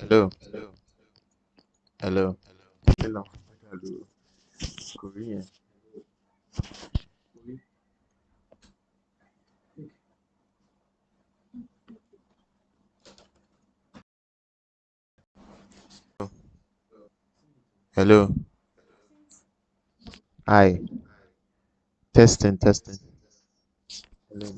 Hello, hello, hello, hello, Korean. Hello, hi, testing, testing. Hello.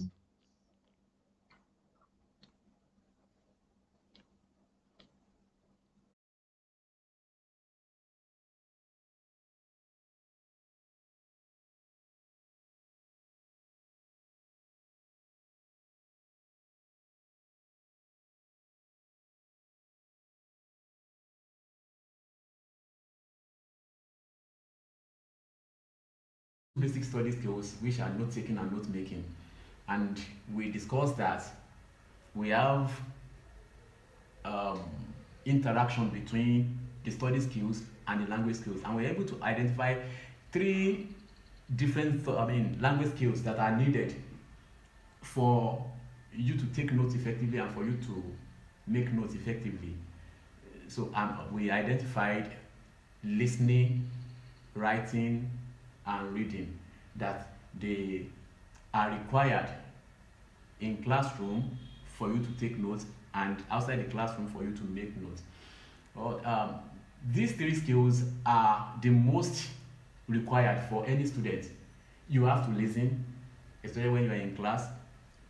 Basic study skills which are note taking and note making. And we discussed that we have um, interaction between the study skills and the language skills, and we're able to identify three different language skills that are needed for you to take notes effectively and for you to make notes effectively. So we identified listening, writing, and reading, that they are required in classroom for you to take notes and outside the classroom for you to make notes. Well, these three skills are the most required for any student. You have to listen, especially when you are in class.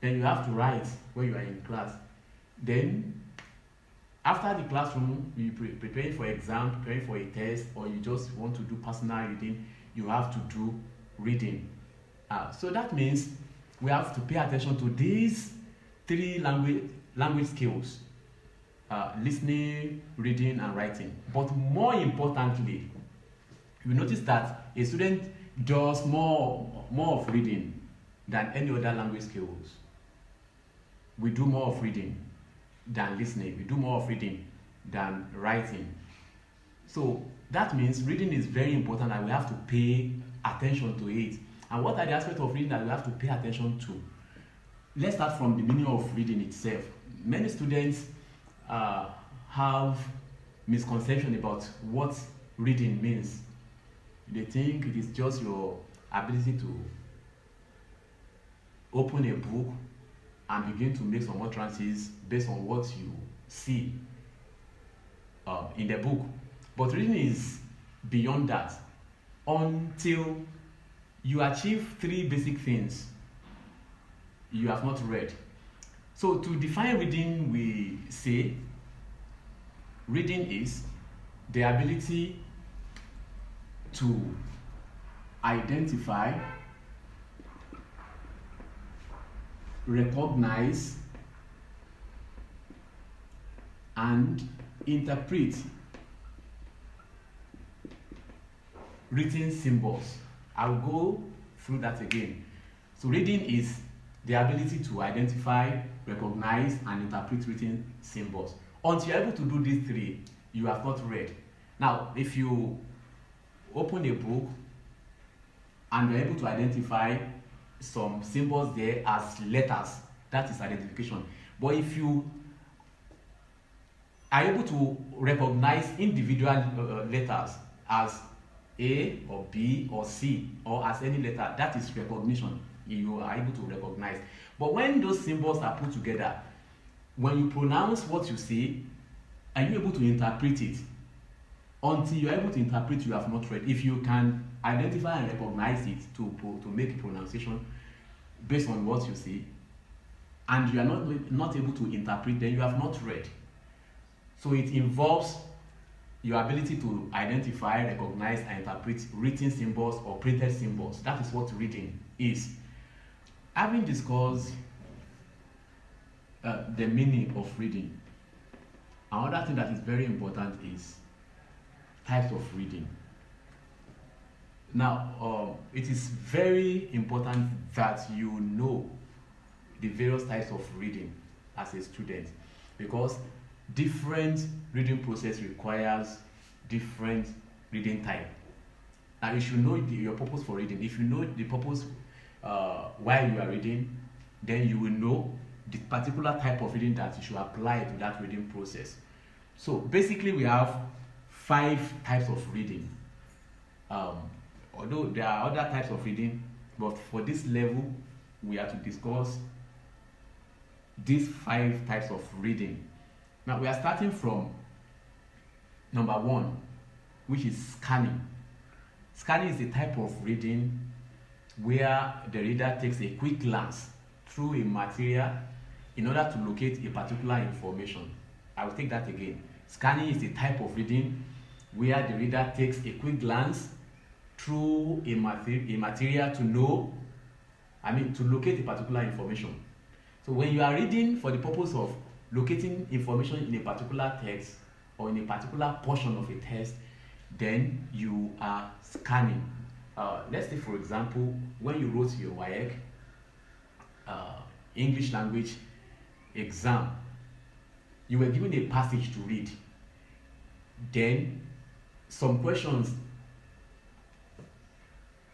Then you have to write when you are in class. Then after the classroom, you preparing for exam, preparing for a test, or you just want to do personal reading, you have to do reading. So that means we have to pay attention to these three language skills: listening, reading, and writing. But more importantly, you notice that a student does more of reading than any other language skills. We do more of reading than listening. We do more of reading than writing. So that means reading is very important and we have to pay attention to it. And what are the aspects of reading that we have to pay attention to? Let's start from the meaning of reading itself. Many students have misconception about what reading means. They think it is just your ability to open a book and begin to make some utterances based on what you see in the book. But reading is beyond that. Until you achieve three basic things, you have not read. So to define reading, we say reading is the ability to identify, recognize, and interpret written symbols. I'll go through that again. So reading is the ability to identify, recognize, and interpret written symbols. Until you're able to do these three, you have not read. Now, if you open a book and you're able to identify some symbols there as letters, that is identification. But if you are able to recognize individual letters as A or B or C or as any letter, that is recognition. You are able to recognize. But when those symbols are put together, when you pronounce what you say, are you able to interpret it? Until you are able to interpret, you have not read. If you can identify and recognize it to make a pronunciation based on what you see, and you are not able to interpret, then you have not read. So it involves your ability to identify, recognize, and interpret written symbols or printed symbols. That is what reading is. Having discussed the meaning of reading, another thing that is very important is types of reading. Now, it is very important that you know the various types of reading as a student, because different reading process requires different reading type. Now you should know your purpose for reading. If you know the purpose why you are reading, then you will know the particular type of reading that you should apply to that reading process. So basically we have 5 types of reading. Although there are other types of reading, but for this level we are to discuss these 5 types of reading. Now we are starting from number 1, which is scanning. Scanning is a type of reading where the reader takes a quick glance through a material in order to locate a particular information. I will take that again. Scanning is a type of reading where the reader takes a quick glance through a material to locate a particular information. So when you are reading for the purpose of locating information in a particular text or in a particular portion of a text, then you are scanning. Let's say, for example, when you wrote your WAEC English language exam, you were given a passage to read. Then some questions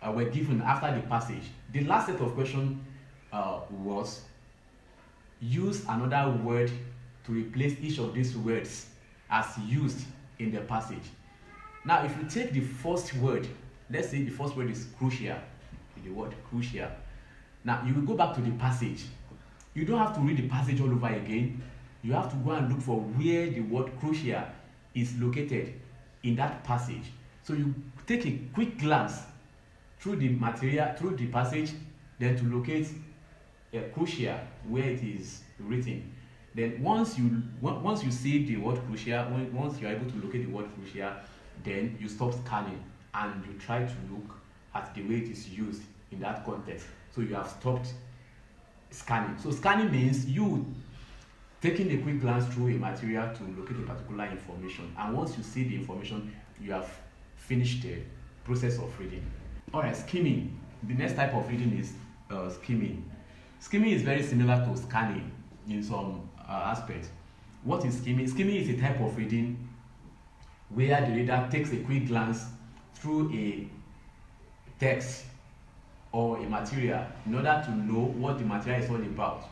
were given after the passage. The last set of questions was use another word to replace each of these words as used in the passage. Now, if you take the first word, let's say the first word is crucial, the word crucial. Now, you will go back to the passage. You don't have to read the passage all over again. You have to go and look for where the word crucial is located in that passage. So you take a quick glance through the material, through the passage, then to locate a crucial where it is written. Then once you see the word crucial, once you are able to locate the word crucial, then you stop scanning and you try to look at the way it is used in that context. So you have stopped scanning. So scanning means you taking a quick glance through a material to locate a particular information, and once you see the information, you have finished the process of reading. Alright, skimming. The next type of reading is skimming. Skimming is very similar to scanning in some aspects. What is skimming? Skimming is a type of reading where the reader takes a quick glance through a text or a material in order to know what the material is all about.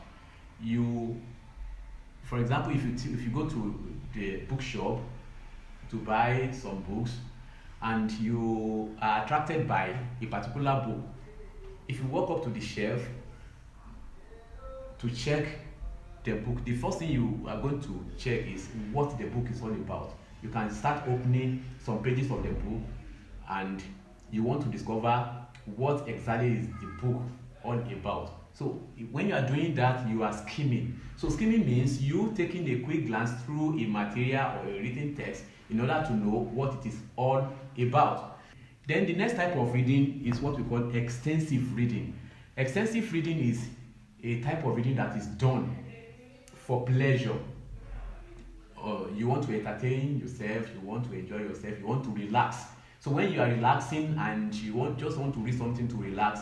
For example, if you go to the bookshop to buy some books and you are attracted by a particular book, if you walk up to the shelf to check the book, the first thing you are going to check is what the book is all about. You can start opening some pages of the book and you want to discover what exactly is the book all about. So when you are doing that, you are skimming. So skimming means you taking a quick glance through a material or a written text in order to know what it is all about. Then the next type of reading is what we call extensive reading. Extensive reading is a type of reading that is done for pleasure. You want to entertain yourself, you want to enjoy yourself, you want to relax. So when you are relaxing and you just want to read something to relax,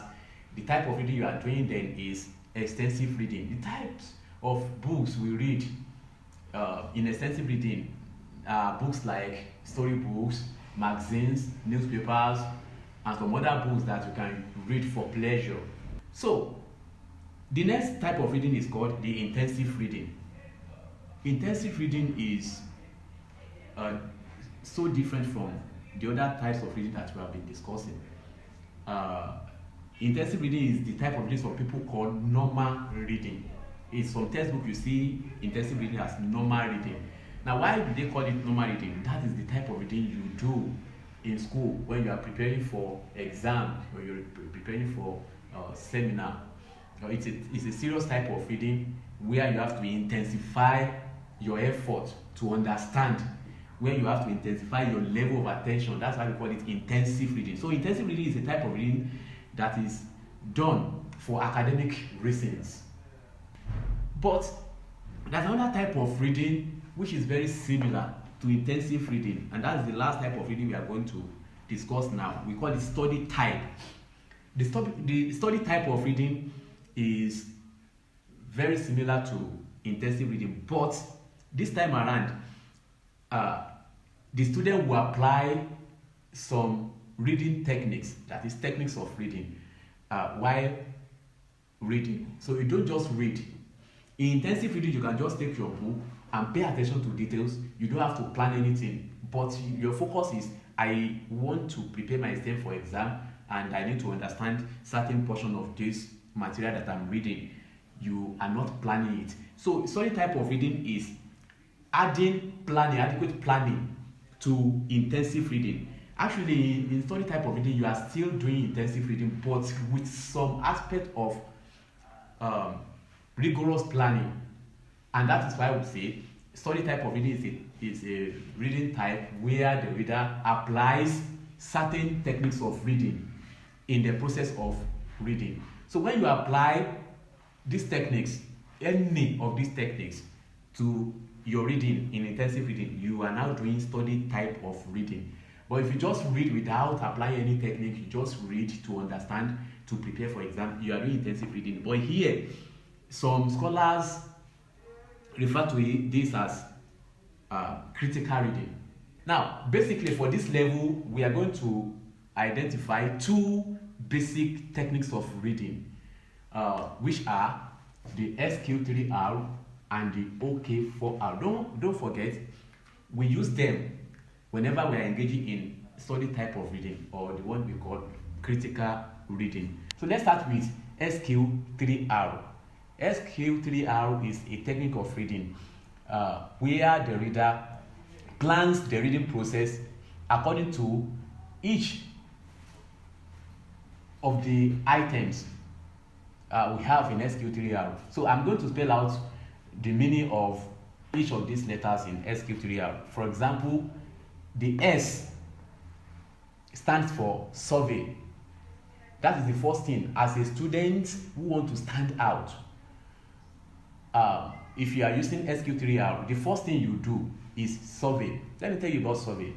the type of reading you are doing then is extensive reading. The types of books we read in extensive reading are books like storybooks, magazines, newspapers, and some other books that you can read for pleasure. So the next type of reading is called the intensive reading. Intensive reading is so different from the other types of reading that we have been discussing. Intensive reading is the type of reading some people call normal reading. In some textbook you see intensive reading as normal reading. Now, why do they call it normal reading? That is the type of reading you do in school when you are preparing for exam, or you're preparing for seminar. It's a serious type of reading where you have to intensify your effort to understand, where you have to intensify your level of attention. That's why we call it intensive reading. So intensive reading is a type of reading that is done for academic reasons. But there's another type of reading which is very similar to intensive reading, and that's the last type of reading we are going to discuss now. We call it study type. The study type of reading is very similar to intensive reading, but this time around, the student will apply some reading techniques, that is techniques of reading, while reading. So you don't just read. In intensive reading, you can just take your book, and pay attention to details. You don't have to plan anything, but your focus is, I want to prepare myself for exam and I need to understand certain portion of this material that I'm reading. You are not planning it. So study type of reading is adding planning, adequate planning to intensive reading. Actually, in study type of reading, you are still doing intensive reading, but with some aspect of um, rigorous planning. And that is why we say study type of reading is a reading type where the reader applies certain techniques of reading in the process of reading. So when you apply these techniques, any of these techniques, to your reading in intensive reading, you are now doing study type of reading. But if you just read without applying any technique, you just read to understand, to prepare for exam, you are doing intensive reading. But here, some scholars refer to this as critical reading. Now, basically for this level, we are going to identify two basic techniques of reading, which are the SQ3R and the OK4R. Don't forget, we use them whenever we are engaging in study type of reading, or the one we call critical reading. So let's start with SQ3R. SQ3R is a technique of reading where the reader plans the reading process according to each of the items we have in SQ3R. So I'm going to spell out the meaning of each of these letters in SQ3R. For example, the S stands for survey. That is the first thing. As a student who want to stand out, if you are using SQ3R, the first thing you do is survey. Let me tell you about survey.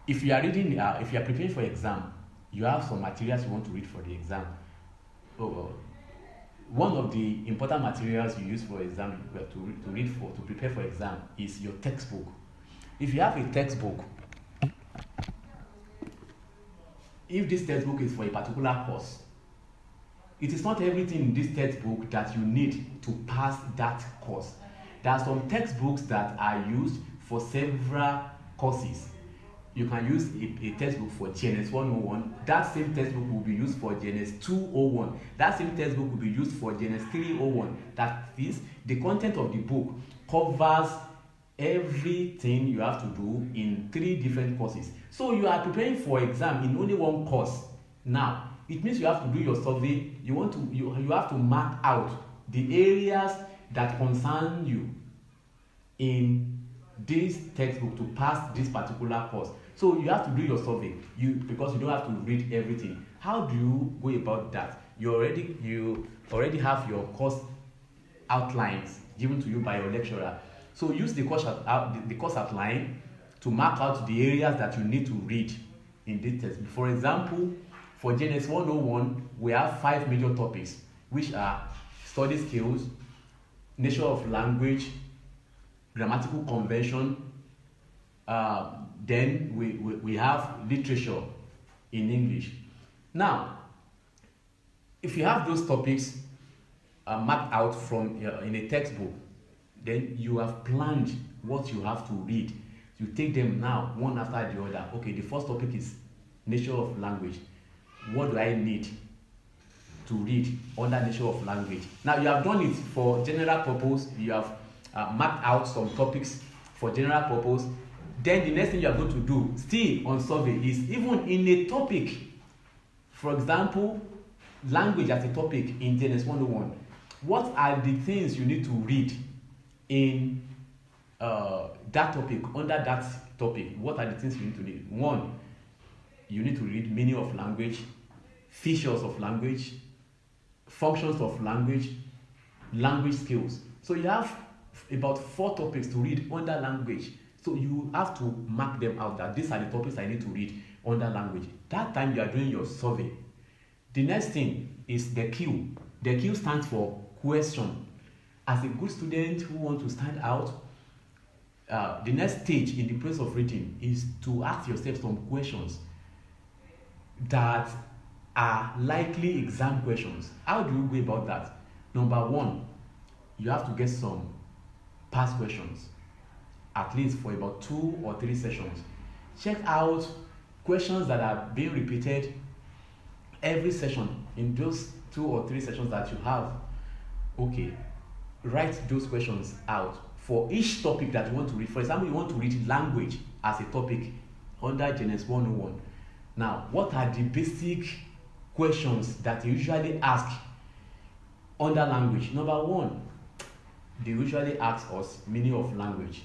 If you are reading, if you are preparing for exam, you have some materials you want to read for the exam. One of the important materials you use for exam, to prepare for exam, is your textbook. If you have a textbook, if this textbook is for a particular course, it is not everything in this textbook that you need to pass that course. There are some textbooks that are used for several courses. You can use a textbook for GNS 101. That same textbook will be used for GNS 201. That same textbook will be used for GNS 301. That is, the content of the book covers everything you have to do in 3 different courses. So you are preparing for exam in only one course. Now, it means you have to do your survey. You have to mark out the areas that concern you in this textbook to pass this particular course. So you have to do your survey, because you don't have to read everything. How do you go about that? You already have your course outlines given to you by your lecturer. So use the course outline to mark out the areas that you need to read in this test. For example, for GNS 101, we have 5 major topics, which are study skills, nature of language, grammatical convention, then we have literature in English. Now, if you have those topics mapped out from in a textbook, then you have planned what you have to read. You take them now one after the other. Okay, the first topic is nature of language. What do I need to read under nature of language? Now you have done it for general purpose. You have mapped out some topics for general purpose. Then the next thing you are going to do, still on survey, is even in a topic. For example, language as a topic in GNS 101. What are the things you need to read in that topic, under that topic? What are the things you need to read? 1, you need to read meaning of language, features of language, functions of language, language skills. So you have about 4 topics to read under language. So you have to mark them out that these are the topics I need to read under language. That time you are doing your survey. The next thing is the Q. The Q stands for question. As a good student who wants to stand out, the next stage in the process of reading is to ask yourself some questions that are likely exam questions. How do you go about that? Number 1, you have to get some past questions, at least for about 2 or 3 sessions. Check out questions that are being repeated every session in those 2 or 3 sessions that you have. Okay, write those questions out for each topic that you want to read. For example, you want to read language as a topic under Genes 101. Now, what are the basic questions that you usually ask under language? Number one, they usually ask us meaning of language.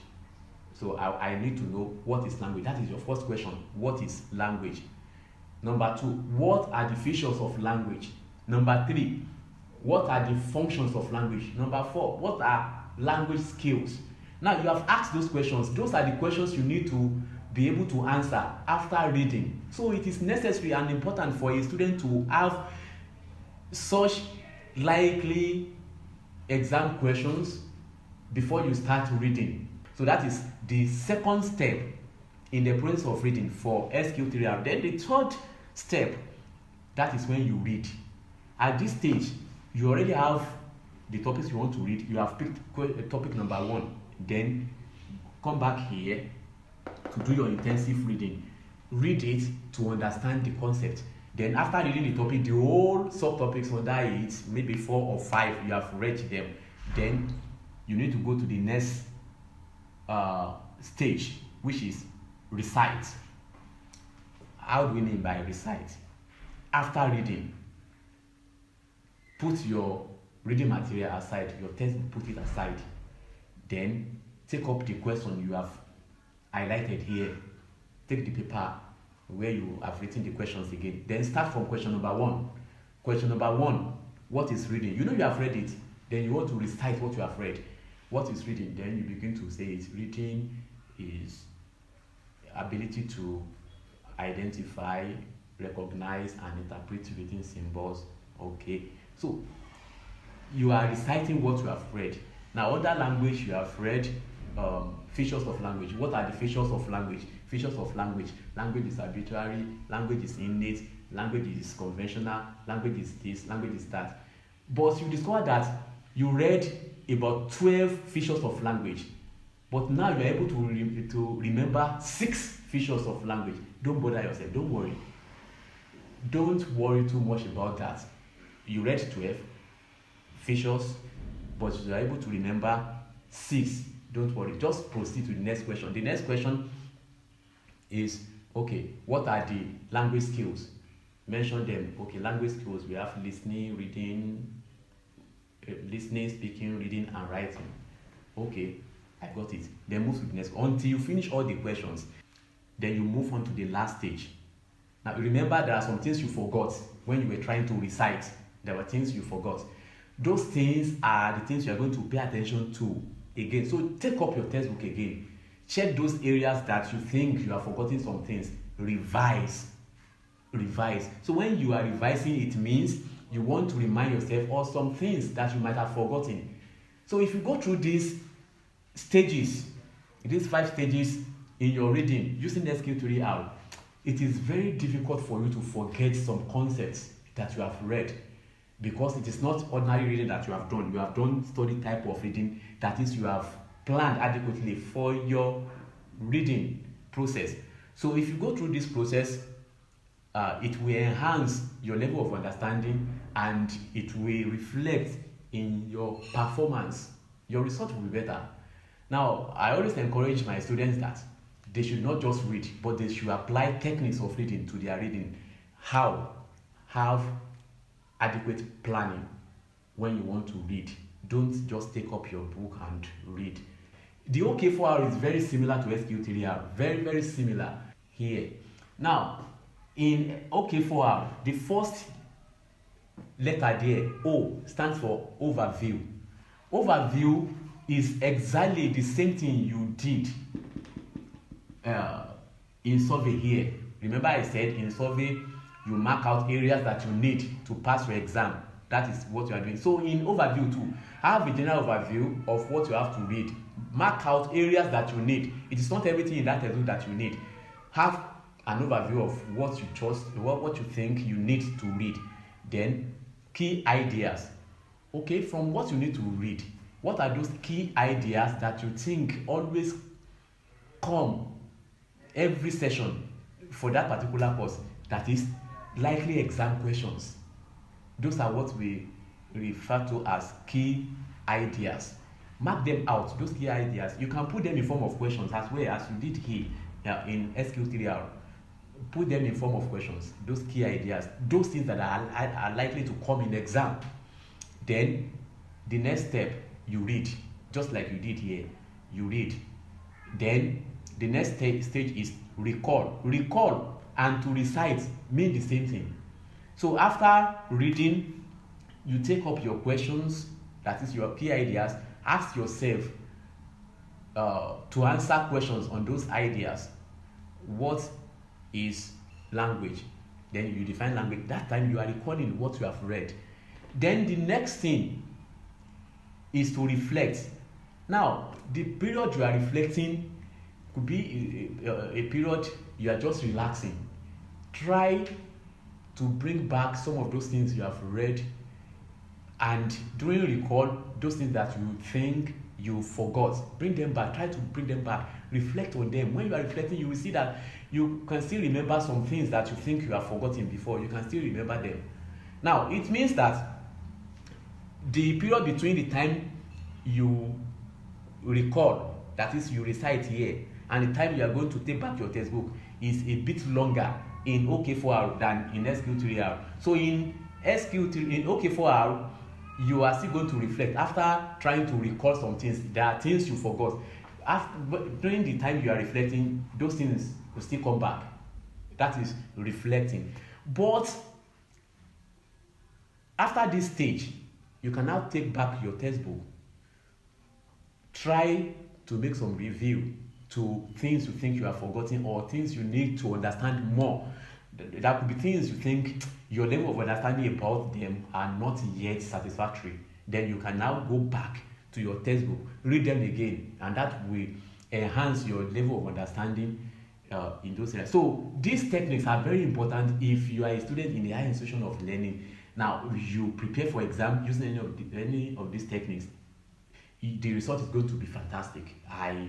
So I need to know what is language. That is your first question. What is language? Number two, what are the features of language? Number three, what are the functions of language? Number four, what are language skills? Now you have asked those questions. Those are the questions you need to be able to answer after reading. So it is necessary and important for a student to have such likely exam questions before you start reading. So that is the second step in the process of reading for SQ3R. Then the third step, that is when you read. At this stage, you already have the topics you want to read. You have picked topic number one. Then come back here to do your intensive reading. Read it to understand the concept. Then after reading the topic, the whole subtopics under it, maybe 4 or 5, you have read them. Then you need to go to the next stage, which is recite. How do we mean by recite? After reading, put your reading material aside, your textbook, put it aside. Then take up the question you have highlighted here. Take the paper where you have written the questions again. Then start from question number one. Question number one, what is reading? You know you have read it. Then you want to recite what you have read. What is reading? Then you begin to say it. Reading is ability to identify, recognize, and interpret reading symbols. Okay. So you are reciting what you have read. Now, other language you have read, features of language. What are the features of language? Features of language. Language is arbitrary, language is innate, language is conventional, language is this, language is that. But you discover that you read about 12 features of language, but now you are able to remember 6 features of language. Don't bother yourself, don't worry. Don't worry too much about that. You read 12 features, but you are able to remember 6. Don't worry, just proceed to the next question. The next question is, okay, what are the language skills? Mention them. Okay, language skills, we have listening, reading, listening, speaking, reading, and writing. Okay, I got it. Then move to the next. Until you finish all the questions, then you move on to the last stage. Now remember, there are some things you forgot when you were trying to recite. There were things you forgot. Those things are the things you are going to pay attention to again. So take up your textbook again. Check those areas that you think you have forgotten some things. Revise. So when you are revising, it means you want to remind yourself of some things that you might have forgotten. So if you go through these stages, these 5 stages in your reading using SQ3R, it is very difficult for you to forget some concepts that you have read, because it is not ordinary reading that you have done. You have done study type of reading, that is, you have planned adequately for your reading process. So if you go through this process, it will enhance your level of understanding and it will reflect in your performance. Your result will be better. Now, I always encourage my students that they should not just read, but they should apply techniques of reading to their reading. How? Have adequate planning when you want to read. Don't just take up your book and read. The OK4R is very similar to SQ3R. Very, very similar here. Now, in OK4R, the first letter there, O, stands for overview. Overview is exactly the same thing you did in survey here. Remember I said in survey, you mark out areas that you need to pass your exam. That is what you are doing. So in overview too, have a general overview of what you have to read. Mark out areas that you need. It is not everything in that textbook that you need. Have an overview of what you chose, what you think you need to read. Then key ideas. Okay, from what you need to read, What are those key ideas that you think always come every session for that particular course, that is likely exam questions? Those are what we refer to as key ideas. Mark them out, those key ideas. You can put them in form of questions as well as you did here in SQ3R. Put them in form of questions, those key ideas, those things that are likely to come in exam. Then the next step, you read, just like you did here. You read. Then the next stage is recall. Recall and to recite mean the same thing. So after reading, you take up your questions, that is your key ideas. Ask yourself to answer questions on those ideas. What is language? Then you define language. That time you are recalling what you have read. Then the next thing is to reflect. Now, the period you are reflecting could be a period you are just relaxing. Try to bring back some of those things you have read, and during recall, those things that you think you forgot, bring them back. Try to bring them back. Reflect on them. When you are reflecting, you will see that you can still remember some things that you think you have forgotten before. You can still remember them. Now, it means that the period between the time you recall, that is you recite here, and the time you are going to take back your textbook is a bit longer in OK4R than in SQ3R. So in OK4R, you are still going to reflect after trying to recall some things. There are things you forgot. During the time you are reflecting, those things will still come back. That is reflecting. But after this stage, you can now take back your textbook. Try to make some review to things you think you have forgotten or things you need to understand more. There could be things you think your level of understanding about them are not yet satisfactory. Then you can now go back to your textbook, read them again, and that will enhance your level of understanding in those areas. So these techniques are very important if you are a student in a higher institution of learning. Now you prepare for exam using any of these techniques, the result is going to be fantastic. I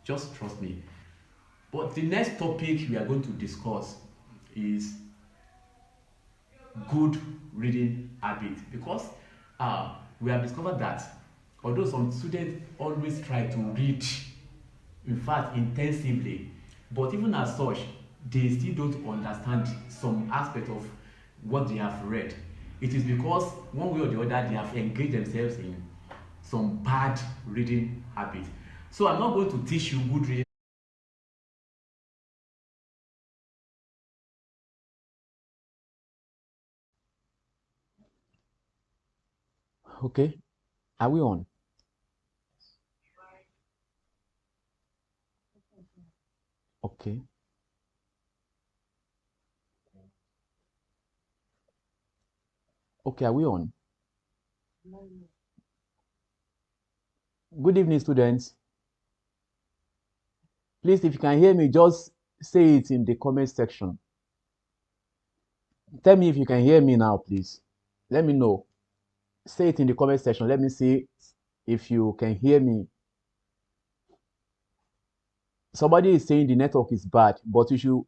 just trust me. But the next topic we are going to discuss is good reading habit, because we have discovered that although some students always try to read, in fact intensively, but even as such they still don't understand some aspect of what they have read. It is because one way or the other they have engaged themselves in some bad reading habits. So I'm not going to teach you good reading. Okay, are we on? Okay. Okay, are we on? Good evening, students. Please, if you can hear me, just say it in the comment section. Tell me if you can hear me now, please. Let me know. Say it in the comment section. Let me see if you can hear me. Somebody is saying the network is bad, but you should,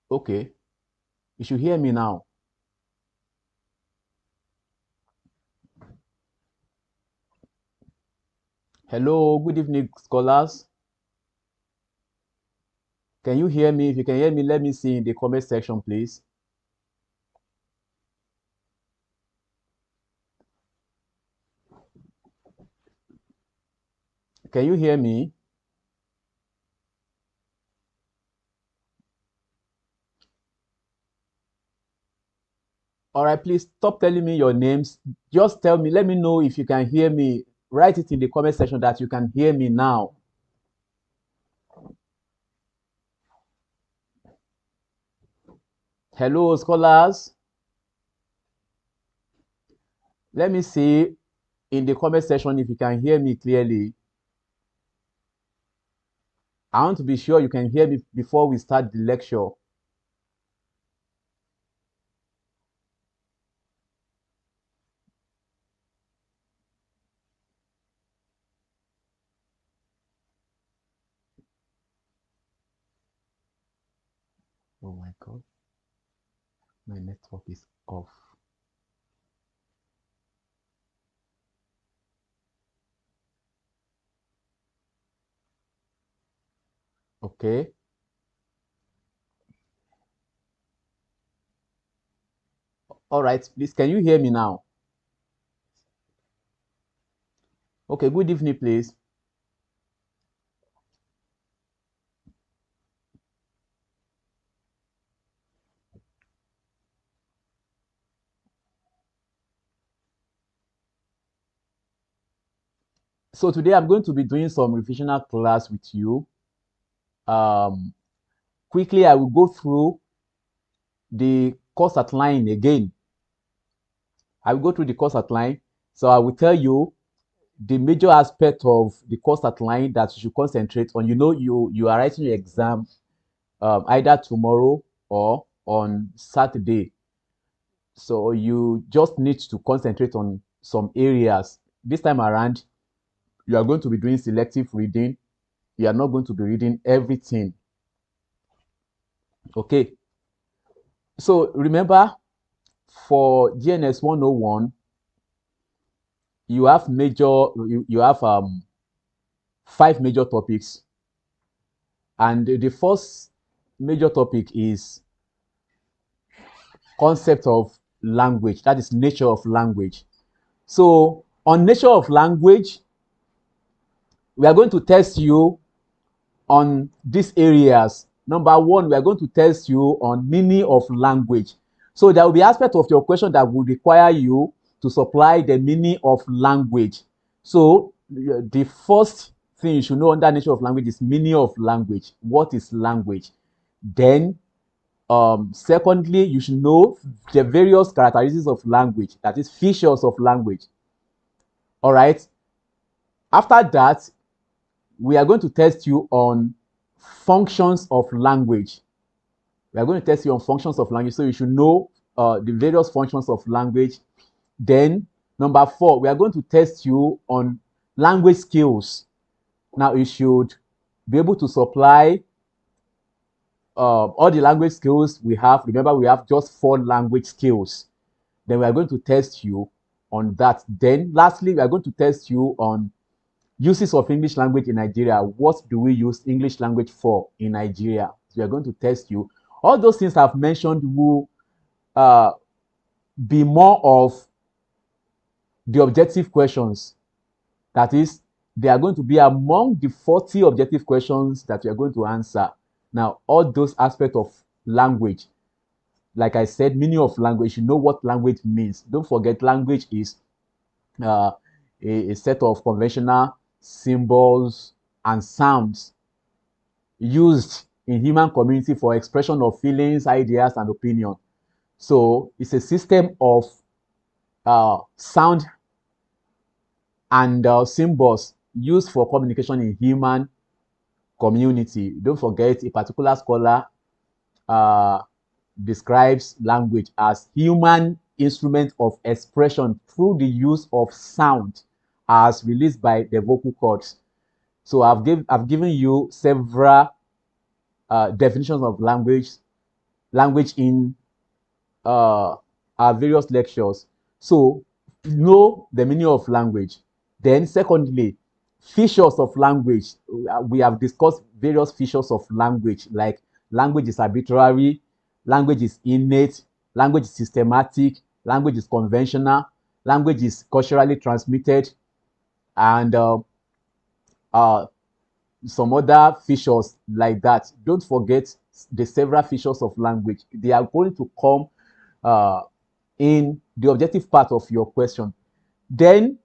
okay, you should hear me now. Hello, good evening, scholars. Can you hear me? If you can hear me, let me see in the comment section, please. Can you hear me? All right, please stop telling me your names. Just tell me, let me know if you can hear me. Write it in the comment section that you can hear me now. Hello, scholars. Let me see in the comment section if you can hear me clearly. I want to be sure you can hear me before we start the lecture. Oh my God, my network is off. Okay. All right, please, can you hear me now? Okay, good evening, please. So today I'm going to be doing some revisional class with you. Um, Quickly, I will go through the course outline again. I will go through the course outline. So I will tell you the major aspect of the course outline that you should concentrate on. You know, you are writing your exam either tomorrow or on Saturday. So you just need to concentrate on some areas. This time around, you are going to be doing selective reading. You are not going to be reading everything. Okay. So remember, for GNS 101, you have you have 5 major topics. And the first major topic is concept of language. That is nature of language. So on nature of language, we are going to test you on these areas. Number one, we are going to test you on meaning of language. So there will be aspect of your question that will require you to supply the meaning of language. So the first thing you should know under nature of language is meaning of language. What is language? Then, secondly, you should know the various characteristics of language, that is features of language. All right. After that, we are going to test you on functions of language. We are going to test you on functions of language, so you should know the various functions of language. Then, number 4, we are going to test you on language skills. Now, you should be able to supply all the language skills we have. Remember, we have just 4 language skills. Then we are going to test you on that. Then, lastly, we are going to test you on uses of English language in Nigeria. What do we use English language for in Nigeria? So we are going to test you. All those things I've mentioned will be more of the objective questions. That is, they are going to be among the 40 objective questions that we are going to answer. Now, all those aspects of language, like I said, meaning of language, you know what language means. Don't forget, language is a set of conventional symbols and sounds used in human community for expression of feelings, ideas, and opinion. So it's a system of sound and symbols used for communication in human community. Don't forget, a particular scholar describes language as human instrument of expression through the use of sound as released by the vocal cords. So I've given you several definitions of language in our various lectures. So know the meaning of language. Then secondly, features of language. We have discussed various features of language, like language is arbitrary, language is innate, language is systematic, language is conventional, language is culturally transmitted, and some other features like that. Don't forget the several features of language. They are going to come in the objective part of your question. Then,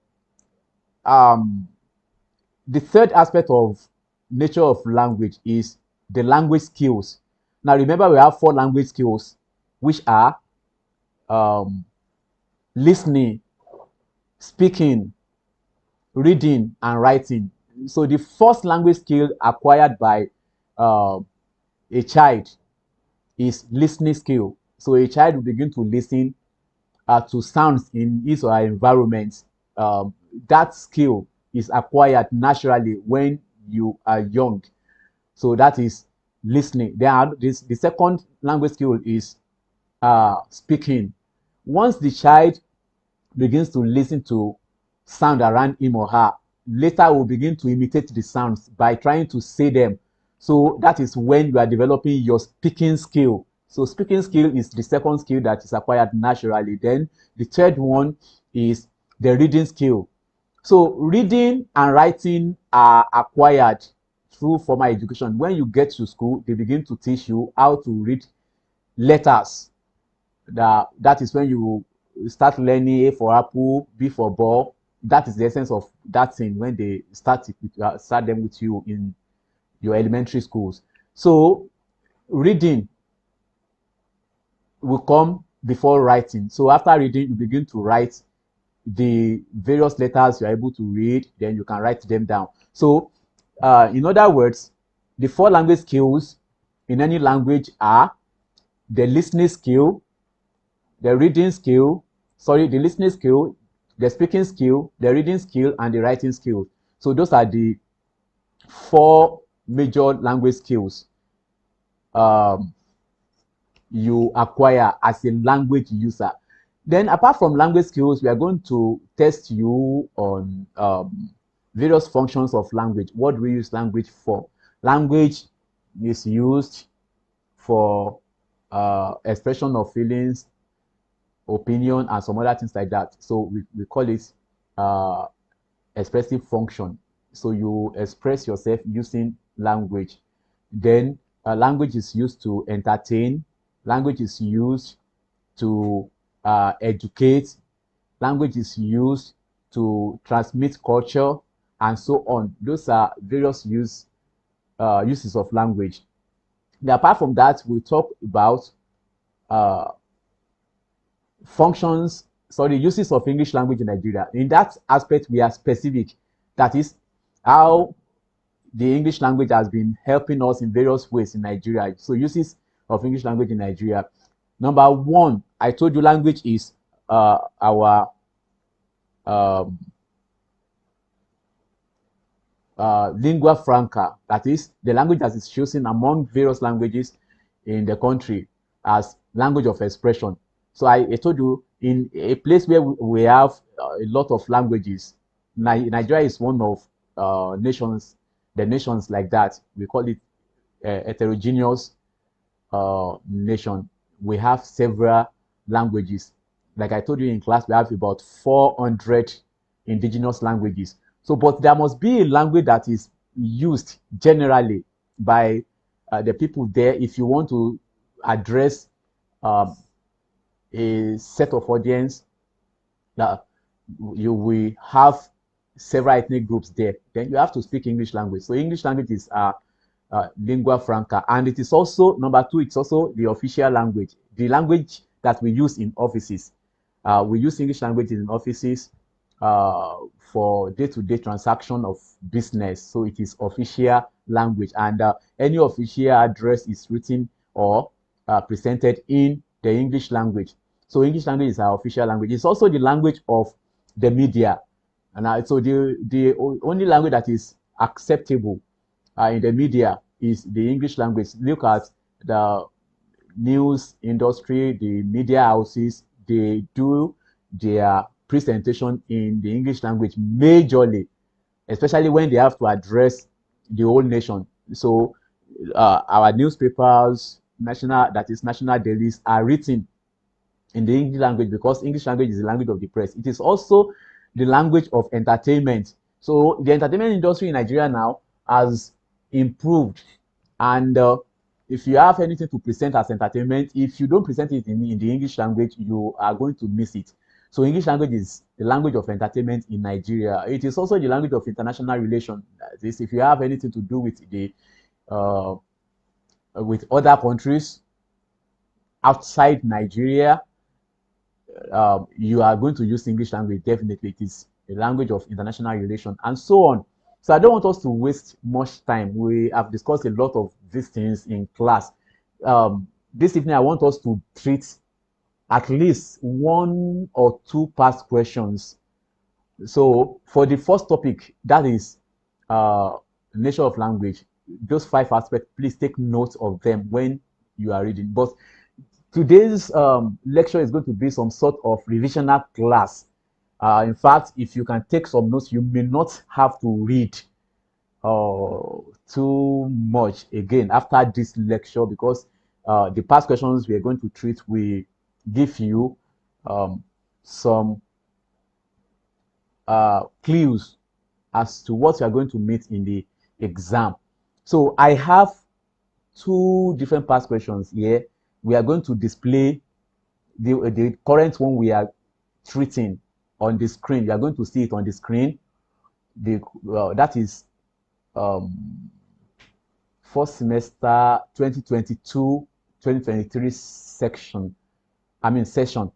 the third aspect of nature of language is the language skills. Now, remember, we have 4 language skills, which are listening, speaking, reading, and writing. So the first language skill acquired by a child is listening skill. So a child will begin to listen to sounds in his or her environment. That skill is acquired naturally when you are young. So that is listening. The second language skill is speaking. Once the child begins to listen to sound around him or her, later will begin to imitate the sounds by trying to say them. So that is when you are developing your speaking skill. So speaking skill is the second skill that is acquired naturally. Then the third one is the reading skill. So reading and writing are acquired through formal education. When you get to school, they begin to teach you how to read letters. That is when you start learning A for apple, B for ball. That is the essence of that thing when they start them with you in your elementary schools. So reading will come before writing. So after reading, you begin to write the various letters you're able to read, then you can write them down. So in other words, the four language skills in any language are the listening skill, the reading skill, the listening skill, the speaking skill, the reading skill, and the writing skill. So those are the four major language skills um, you acquire as a language user. Then apart from language skills, we are going to test you on various functions of language. What do we use language for? Language is used for expression of feelings, opinion, and some other things like that. So we call it uh, expressive function. So you express yourself using language. Then language is used to entertain. Language is used to educate. Language is used to transmit culture, and so on. Those are various uses of language. Now, apart from that, we talk about uh, uses of English language in Nigeria. In that aspect, we are specific. That is how the English language has been helping us in various ways in Nigeria. So uses of English language in Nigeria. Number one, I told you language is our um, lingua franca. That is the language that is chosen among various languages in the country as language of expression. So I told you in a place where we have a lot of languages, Nigeria is one of the nations like that. We call it heterogeneous nation. We have several languages. Like I told you in class, we have about 400 indigenous languages. So, but there must be a language that is used generally by the people there if you want to address um, a set of audience that you will have several ethnic groups there. Then you have to speak English language. So English language is lingua franca, and it is also number two. It's also the official language, the language that we use in offices. We use English language in offices for day-to-day transaction of business. So it is official language, and any official address is written or presented in the English language. So English language is our official language. It's also the language of the media, and so the only language that is acceptable in the media is the English language. Look at the news industry, the media houses, they do their presentation in the English language majorly, especially when they have to address the whole nation. So our newspapers, national dailies are written in the English language because English language is the language of the press. It is also the language of entertainment. So the entertainment industry in Nigeria now has improved, and if you have anything to present as entertainment, if you don't present it in the English language, you are going to miss it. So English language is the language of entertainment in Nigeria. It is also the language of international relations. That is, if you have anything to do uh, with other countries outside Nigeria, you are going to use English language. Definitely, it is a language of international relations and so on. So I don't want us to waste much time. We have discussed a lot of these things in class. This evening, I want us to treat at least one or two past questions. So for the first topic, that is nature of language. those 5 aspects, please take note of them when you are reading. But today's lecture is going to be some sort of revisional class. In fact, if you can take some notes, you may not have to read too much again after this lecture, because the past questions we are going to treat will give you some clues as to what you are going to meet in the exam. So I have 2 different past questions here. We are going to display the current one we are treating on the screen. You are going to see it on the screen. That is first semester 2022-2023 session.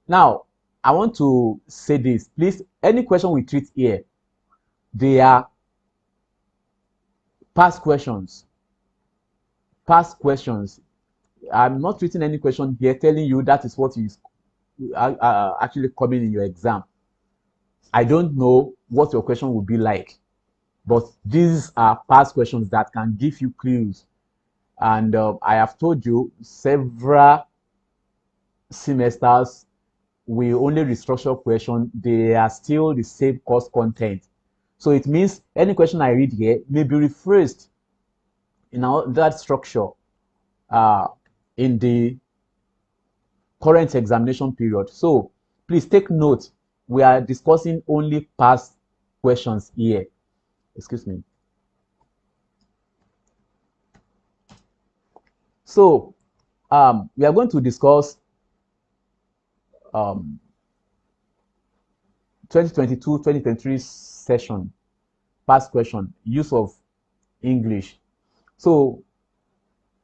Now, I want to say this. Please, any question we treat here, they are past questions. Past questions. I'm not treating any question here telling you that is what is actually coming in your exam. I don't know what your question will be like, but these are past questions that can give you clues. And I have told you several semesters we only restructure question. They are still the same course content. So it means any question I read here may be rephrased in that structure in the current examination period. So please take note, we are discussing only past questions here. Excuse me. So we are going to discuss 2022-2023 session, past question, use of English. So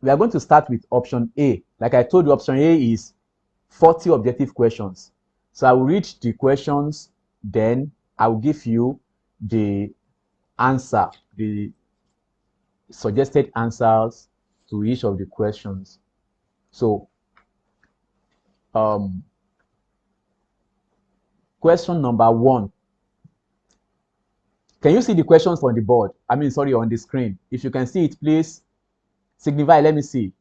we are going to start with option A. Like I told you, option A is 40 objective questions. So I will read the questions, then I will give you the answer, the suggested answers to each of the questions. So question number 1. Can you see the questions on the board? On the screen. If you can see it, please signify. Let me see.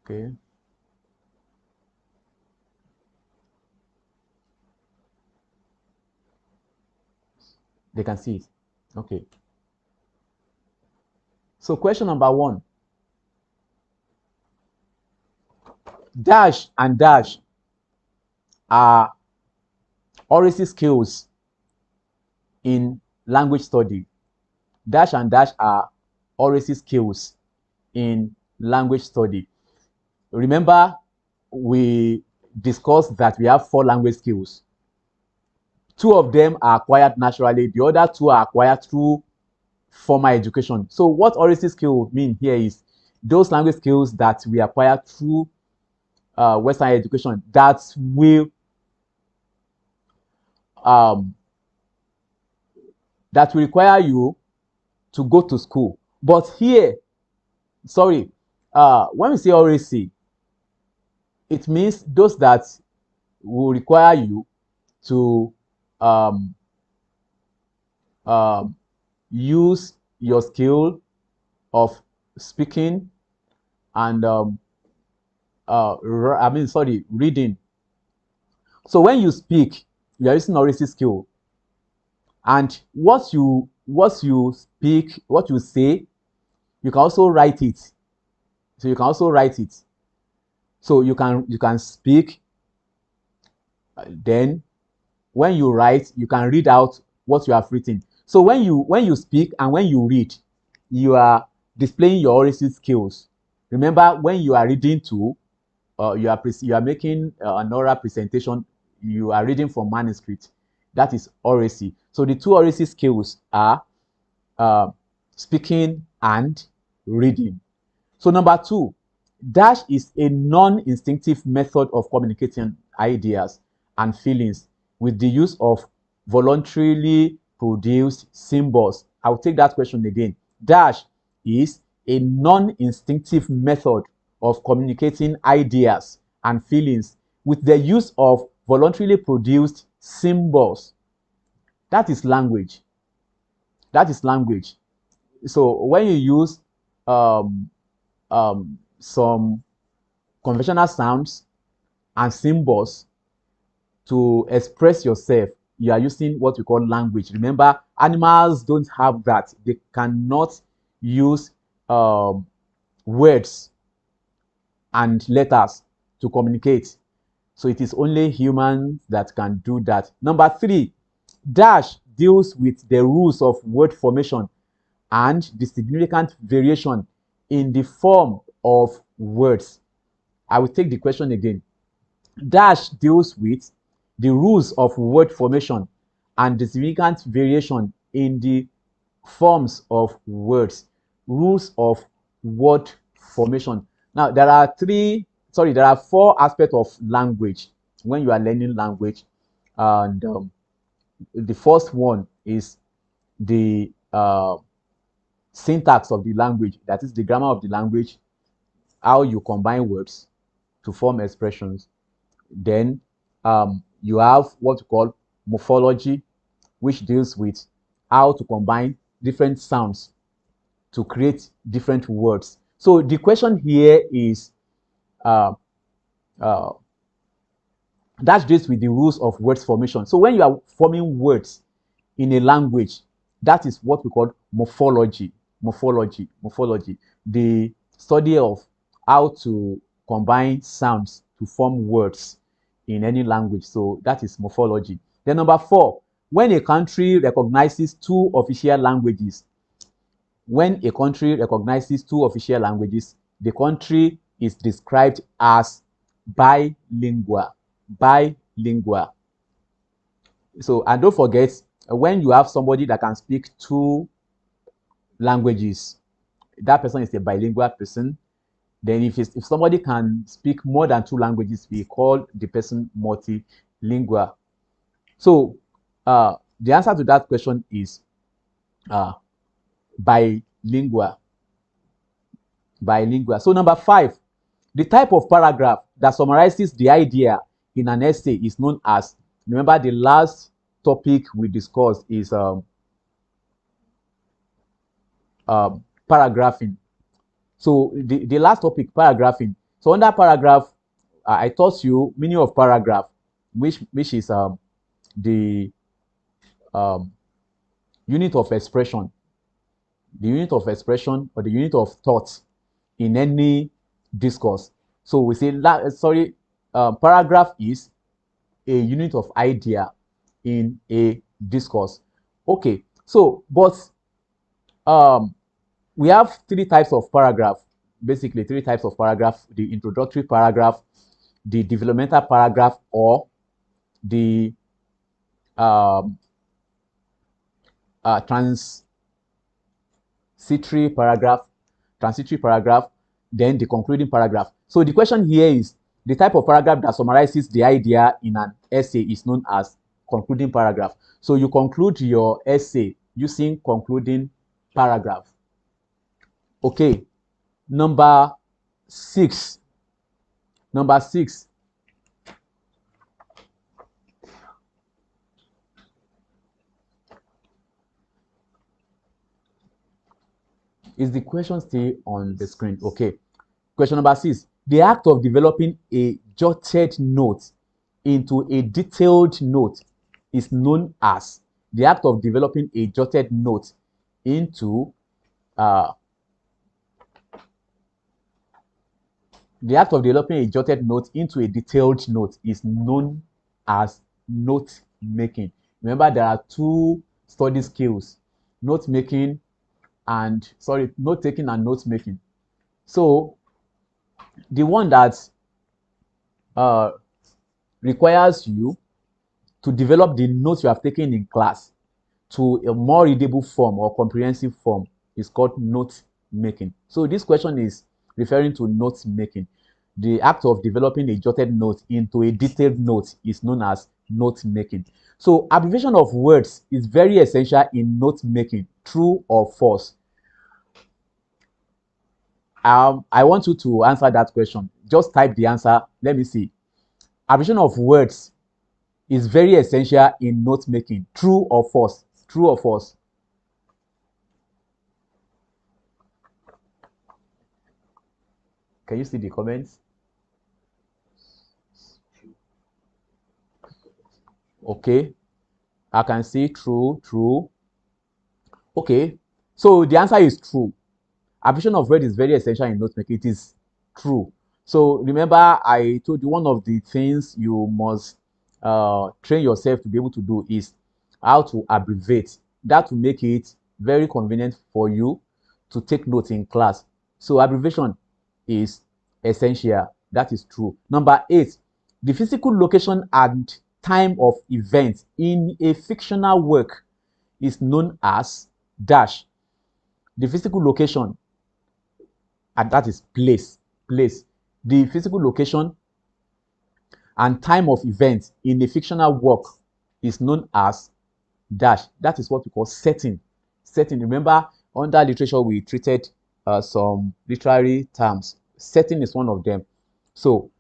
Okay. They can see it. Okay. So question number 1. Dash and dash are oracy skills in language study. Dash and dash are oracy skills in language study. Remember, we discussed that we have 4 language skills. 2 of them are acquired naturally. The other 2 are acquired through formal education. So what oracy skill mean here is those language skills that we acquire through Western education that will require you to go to school. But here, when we say oracy, it means those that will require you to use your skill of speaking and reading. So when you speak, you are using oracy skill, and what you speak, what you say, you can also write it. So you can speak, then when you write, you can read out what you have written. So when you speak and when you read, you are displaying your oracy skills. Remember, when you are reading to, you are making an oral presentation, you are reading from manuscript. That is oracy. So the 2 oracy skills are speaking and reading. So number 2, dash is a non-instinctive method of communicating ideas and feelings with the use of voluntarily produced symbols. I'll take that question again. Dash is a non-instinctive method of communicating ideas and feelings with the use of voluntarily produced symbols. That is language. That is language. So when you use um, some conventional sounds and symbols to express yourself, you are using what we call language. Remember, animals don't have that. They cannot use words and letters to communicate. So it is only humans that can do that. Number three, dash deals with the rules of word formation and the significant variation in the form of words. I will take the question again. Dash deals with the rules of word formation and the significant variation in the forms of words. Rules of word formation. Now, there are four aspects of language when you are learning language. And the first one is the syntax of the language, that is the grammar of the language, how you combine words to form expressions. Then you have what we call morphology, which deals with how to combine different sounds to create different words. So the question here is uh, uh, that deals with the rules of words formation. So when you are forming words in a language, that is what we call morphology. Morphology. The study of how to combine sounds to form words in any language. So that is morphology. Then number four, when a country recognizes two official languages, the country is described as bilingual. Bilingual. So, and don't forget, when you have somebody that can speak two languages, that person is a bilingual person. Then if somebody can speak more than two languages, we call the person multilingual. So the answer to that question is bilingual. Bilingual. So number five, the type of paragraph that summarizes the idea in an essay is known as, remember the last topic we discussed is paragraphing. So the last topic, paragraphing. So under paragraph, I taught you meaning of paragraph, which is the unit of expression, the unit of expression or the unit of thought in any discourse. So we say paragraph is a unit of idea in a discourse. Okay, so but we have three types of paragraph, basically three types of paragraph: the introductory paragraph, the developmental paragraph, or the transitory paragraph, then the concluding paragraph. So the question here is, the type of paragraph that summarizes the idea in an essay is known as concluding paragraph. So you conclude your essay using concluding paragraph. Okay, number six. Is the question still on the screen? Okay. Question number six. The act of developing a jotted note into a detailed note is known as the act of developing a jotted note into the act of developing a jotted note into a detailed note is known as note making. Remember, there are two study skills: note taking and note making. So the one that requires you to develop the notes you have taken in class to a more readable form or comprehensive form is called note making. So this question is referring to note making. The act of developing a jotted note into a detailed note is known as note making. So abbreviation of words is very essential in note making. True or false? I want you to answer that question. Just type the answer. Let me see. Abbreviation of words is very essential in note making. True or false? True or false? Can you see the comments? Okay, I can see true, true. Okay, so the answer is true. Abbreviation of word is very essential in note making. It is true. So remember, I told you one of the things you must train yourself to be able to do is how to abbreviate. That will make it very convenient for you to take notes in class. So abbreviation is essential. That is true. Number 8, the physical location and time of event in a fictional work is known as dash. The physical location, and that is place. The physical location and time of event in a fictional work is known as dash. That is what we call setting. Setting. Remember, under literature we treated some literary terms. Setting is one of them. So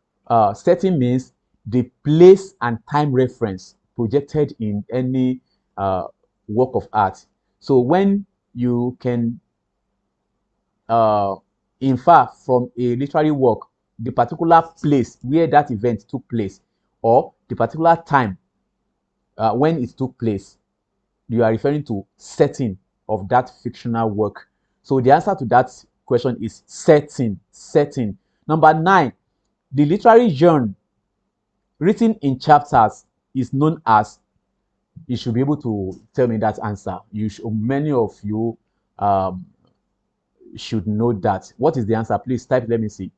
setting means the place and time reference projected in any work of art. So when you can infer from a literary work the particular place where that event took place or the particular time when it took place, you are referring to setting of that fictional work. So the answer to that question is setting. Setting. Number 9, the literary genre written in chapters is known as. You should be able to tell me that answer. Many of you should know that. What is the answer? Please type. Let me see.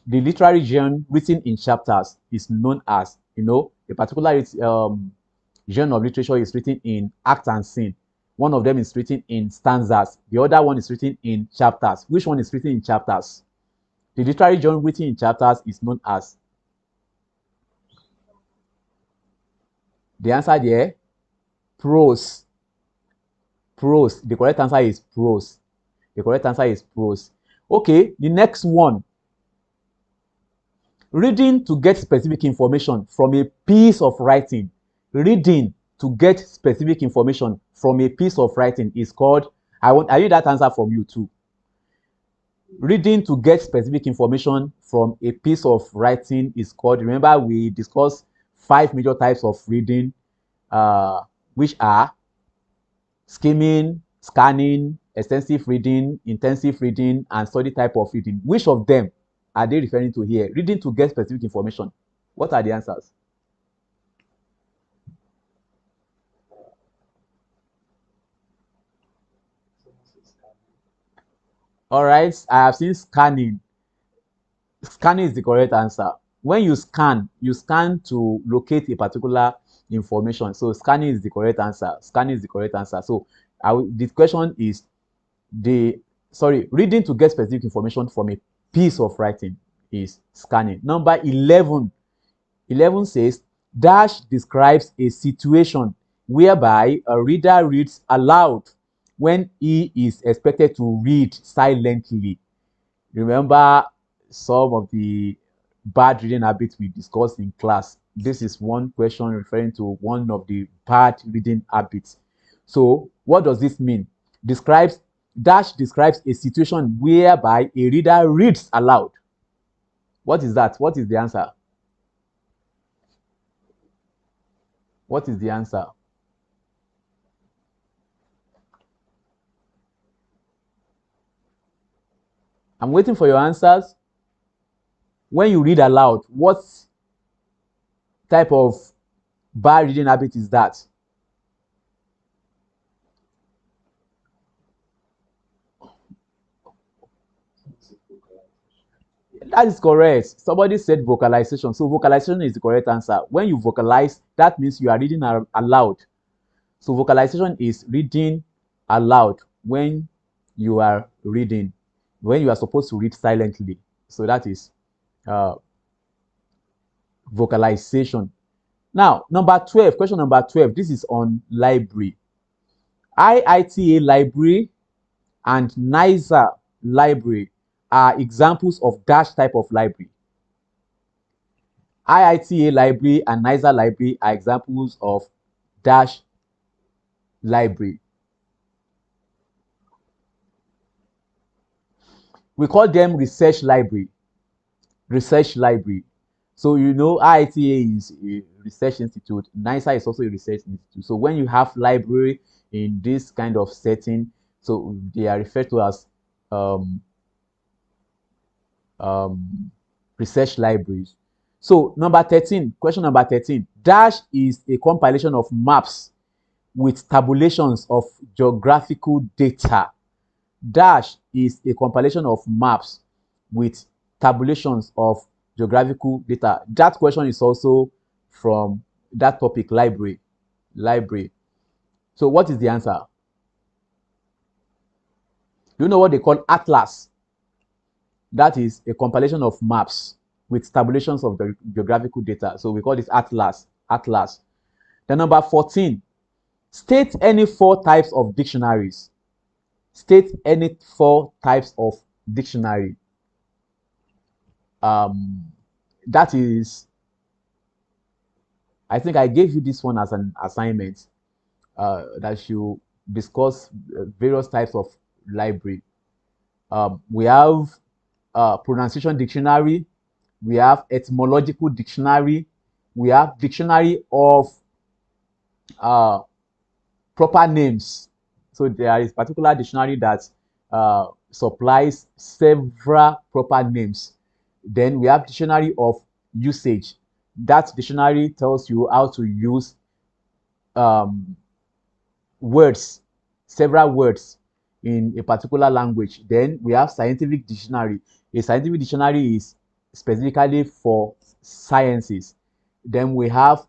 The literary genre written in chapters is known as, a particular genre of literature is written in act and scene. One of them is written in stanzas. The other one is written in chapters. Which one is written in chapters? The literary genre written in chapters is known as. The answer there, prose. Prose. The correct answer is prose. The correct answer is prose. Okay, the next one. Reading to get specific information from a piece of writing. Reading to get specific information from a piece of writing is called, I need that answer from you too. Reading to get specific information from a piece of writing is called, remember we discussed 5 major types of reading, which are skimming, scanning, extensive reading, intensive reading, and study type of reading. Which of them are they referring to here? Reading to get specific information. What are the answers? All right, I have seen scanning. Scanning is the correct answer. When you scan to locate a particular information. So scanning is the correct answer. Scanning is the correct answer. So the question is reading to get specific information from a piece of writing is scanning. Number 11. 11 says, dash describes a situation whereby a reader reads aloud when he is expected to read silently. Remember some of the bad reading habits we discussed in class. This is one question referring to one of the bad reading habits. So what does this mean? Dash describes a situation whereby a reader reads aloud. What is that? What is the answer? What is the answer? I'm waiting for your answers. When you read aloud, what type of bad reading habit is that? That is correct. Somebody said vocalization. So vocalization is the correct answer. When you vocalize, that means you are reading aloud. So vocalization is reading aloud when you are reading, when you are supposed to read silently. So that is vocalization. Now, number 12, question number 12. This is on library. IITA library and NISA library are examples of dash type of library. IITA library and NISA library are examples of dash library. We call them research library. Research library. So you know IITA is a research institute, NISA is also a research institute. So when you have library in this kind of setting, so they are referred to as research libraries. So number 13, question number 13, dash is a compilation of maps with tabulations of geographical data. Dash is a compilation of maps with tabulations of geographical data. That question is also from that topic, library. So what is the answer? Do you know what they call atlas? That is a compilation of maps with tabulations of the geographical data. So we call this atlas. Then number 14, state any 4 types of dictionaries. State any 4 types of dictionary. That is, I think I gave you this one as an assignment, that you discuss various types of library. We have pronunciation dictionary, we have etymological dictionary, we have dictionary of proper names. So there is particular dictionary that supplies several proper names. Then we have dictionary of usage. That dictionary tells you how to use words, several words in a particular language. Then we have scientific dictionary. A scientific dictionary is specifically for sciences. Then we have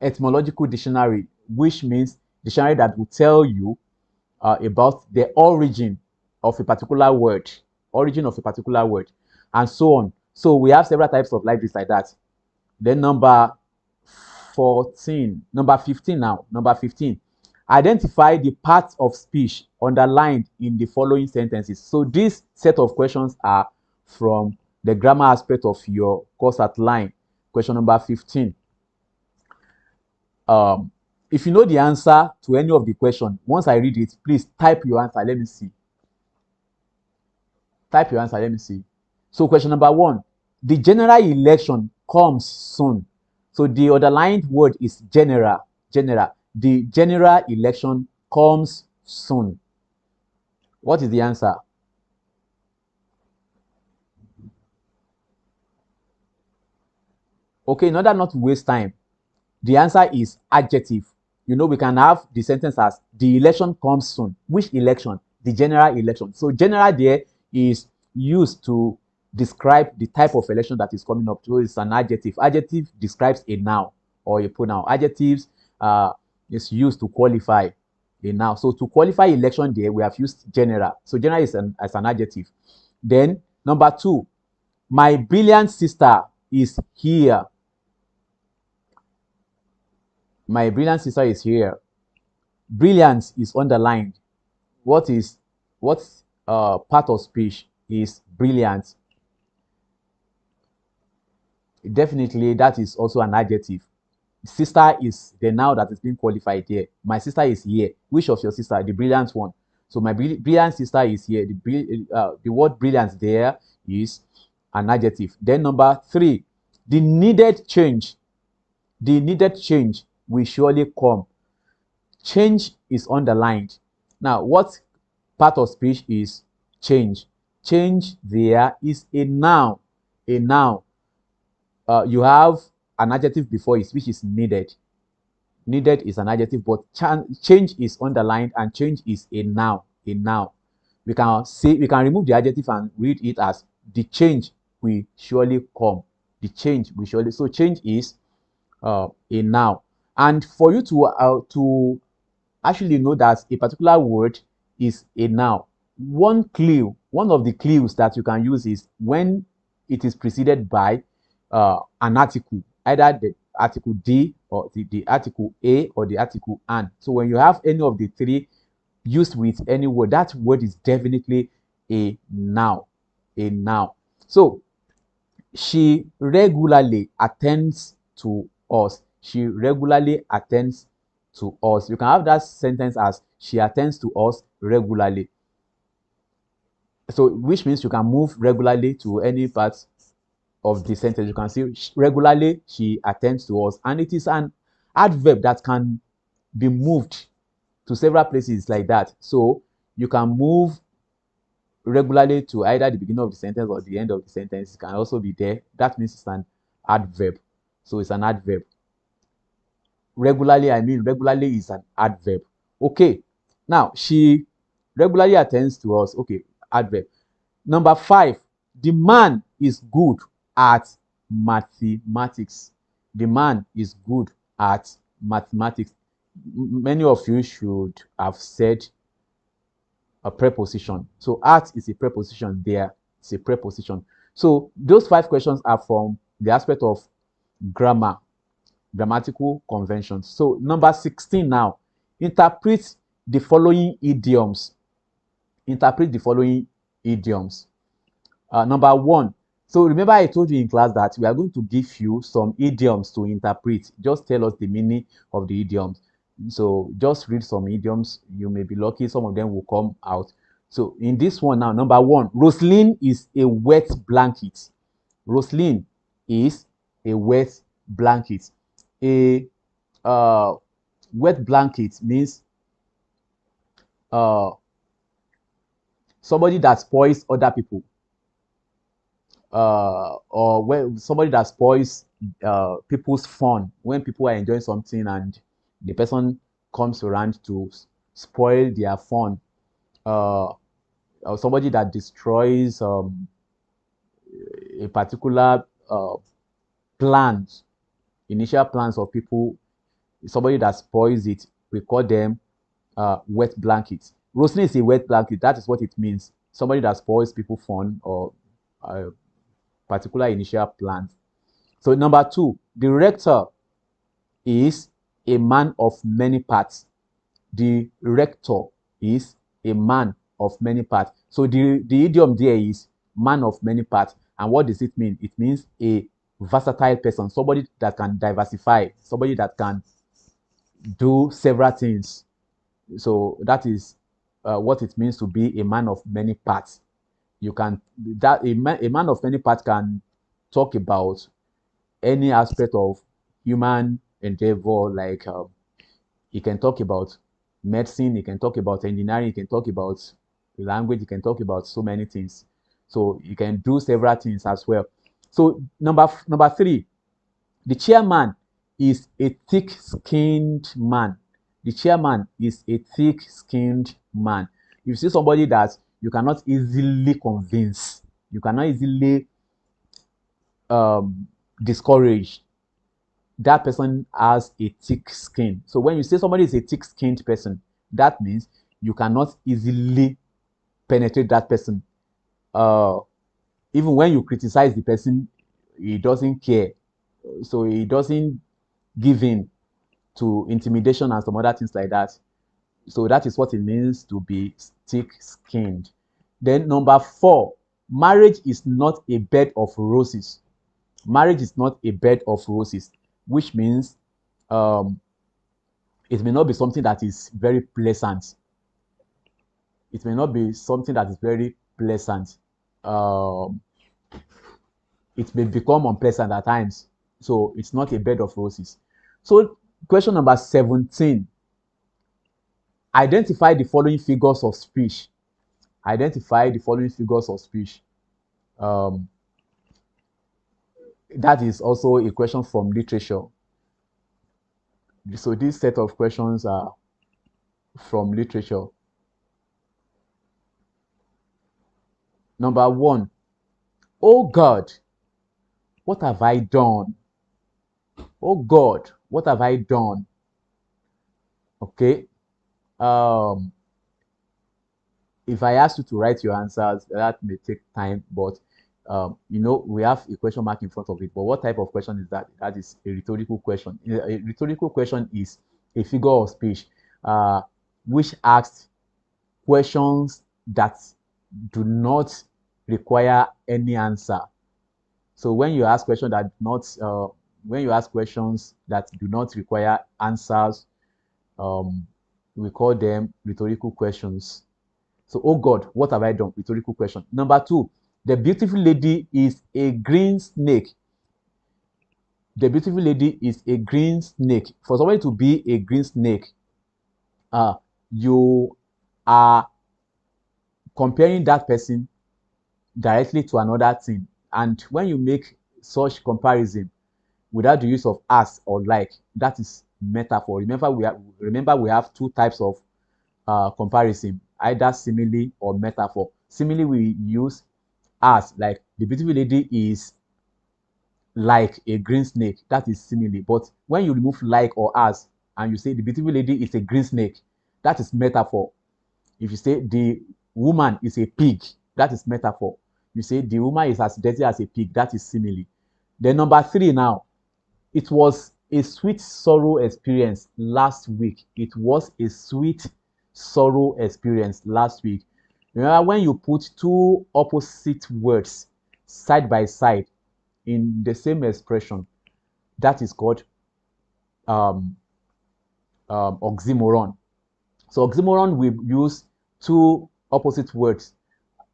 etymological dictionary, which means dictionary that will tell you about the origin of a particular word, and so on. So we have several types of libraries like that. Then number 15 now. Number 15. Identify the parts of speech underlined in the following sentences. So this set of questions are from the grammar aspect of your course outline. Question number 15. If you know the answer to any of the question, once I read it, please type your answer. Let me see. Type your answer. Let me see. So question number 1. The general election comes soon. So the underlined word is general. The general election comes soon. What is the answer? Okay, in order not to waste time, the answer is adjective. You know, we can have the sentence as the election comes soon. Which election? The general election. So general there is used to describe the type of election that is coming up. So it's an adjective. Adjective describes a noun or a pronoun. Adjectives is used to qualify a noun. So to qualify election there, we have used general. So general is as an adjective. Then number 2, my brilliant sister is here. My brilliant sister is here. Brilliance is underlined. What part of speech is brilliant? Definitely, that is also an adjective. Sister is the noun that is being qualified here. My sister is here. Which of your sister? The brilliant one. So my brilliant sister is here. The word brilliance there is an adjective. Then number 3, the needed change. The needed change will surely come. Change is underlined. Now, what part of speech is change? Change there is a noun. A noun. You have an adjective before it, which is needed. Needed is an adjective, but change is underlined, and change is a noun. A noun. We can remove the adjective and read it as the change will surely come. The change will surely. So change is a noun. And for you to actually know that a particular word is a noun, one of the clues that you can use is when it is preceded by an article, either the article D or the article A or the article an. So when you have any of the 3 used with any word, that word is definitely a noun. A noun. So she regularly attends to us. She regularly attends to us. You can have that sentence as she attends to us regularly. So which means you can move regularly to any part of the sentence. You can see regularly she attends to us, and it is an adverb that can be moved to several places like that. So you can move regularly to either the beginning of the sentence or the end of the sentence. It can also be there. That means it's an adverb. So it's an adverb. Regularly, I mean regularly is an adverb. Okay. Now she regularly attends to us. Okay, adverb. Number 5, the man is good at mathematics. The man is good at mathematics. Many of you should have said a preposition. So at is a preposition there. It's a preposition. So those 5 questions are from the aspect of grammar, grammatical conventions. So number 16 now, interpret the following idioms. Interpret the following idioms. Number 1. So remember I told you in class that we are going to give you some idioms to interpret. Just tell us the meaning of the idioms. So just read some idioms. You may be lucky. Some of them will come out. So in this one now, number 1, Roslyn is a wet blanket. Roslyn is a wet blanket. A wet blanket means somebody that spoils other people. Or when somebody that spoils people's fun, when people are enjoying something and the person comes around to spoil their fun, or somebody that destroys a particular plans, initial plans of people, somebody that spoils it, we call them wet blankets. Roasting is a wet blanket. That is what it means. Somebody that spoils people fun or particular initial plans. So number 2, the rector is a man of many parts. The rector is a man of many parts. So the idiom there is man of many parts. And what does it mean? It means a versatile person, somebody that can diversify, somebody that can do several things. So that is what it means to be a man of many parts. You can that a man of many parts can talk about any aspect of human endeavor, like he can talk about medicine, he can talk about engineering, he can talk about language, he can talk about so many things. So you can do several things as well. So number 3, the chairman is a thick-skinned man. The chairman is a thick-skinned man. You see somebody that you cannot easily convince, you cannot easily discourage. That person has a thick skin. So when you say somebody is a thick-skinned person, that means you cannot easily penetrate that person. Even when you criticize the person, he doesn't care. So he doesn't give in to intimidation and some other things like that. So that is what it means to be thick-skinned. Then number 4, marriage is not a bed of roses. Marriage is not a bed of roses, which means it may not be something that is very pleasant. It may not be something that is very pleasant. It may become unpleasant at times. So it's not a bed of roses. So question number 17. Identify the following figures of speech. Identify the following figures of speech. That is also a question from literature. So this set of questions are from literature. Number 1, oh God, what have I done? Oh God, what have I done? Okay. If I ask you to write your answers, that may take time, but we have a question mark in front of it. But what type of question is that? That is a rhetorical question. A rhetorical question is a figure of speech which asks questions that do not require any answer. So when you ask questions that not when you ask questions that do not require answers, um, we call them rhetorical questions. So, oh God, what have I done? Rhetorical question. Number two, the beautiful lady is a green snake. The beautiful lady is a green snake. For somebody to be a green snake, you are comparing that person directly to another thing. And when you make such comparison without the use of as or like, that is metaphor. Remember we have two types of comparison, either simile or metaphor. Simile we use as, like the beautiful lady is like a green snake, that is simile. But when you remove like or as and you say the beautiful lady is a green snake, that is metaphor. If you say the woman is a pig, that is metaphor. You say the woman is as dirty as a pig, that is simile. Then number three now, it was a sweet sorrow experience last week. It was a sweet sorrow experience last week. Remember when you put two opposite words side by side in the same expression, that is called um, oxymoron. So oxymoron, we use two opposite words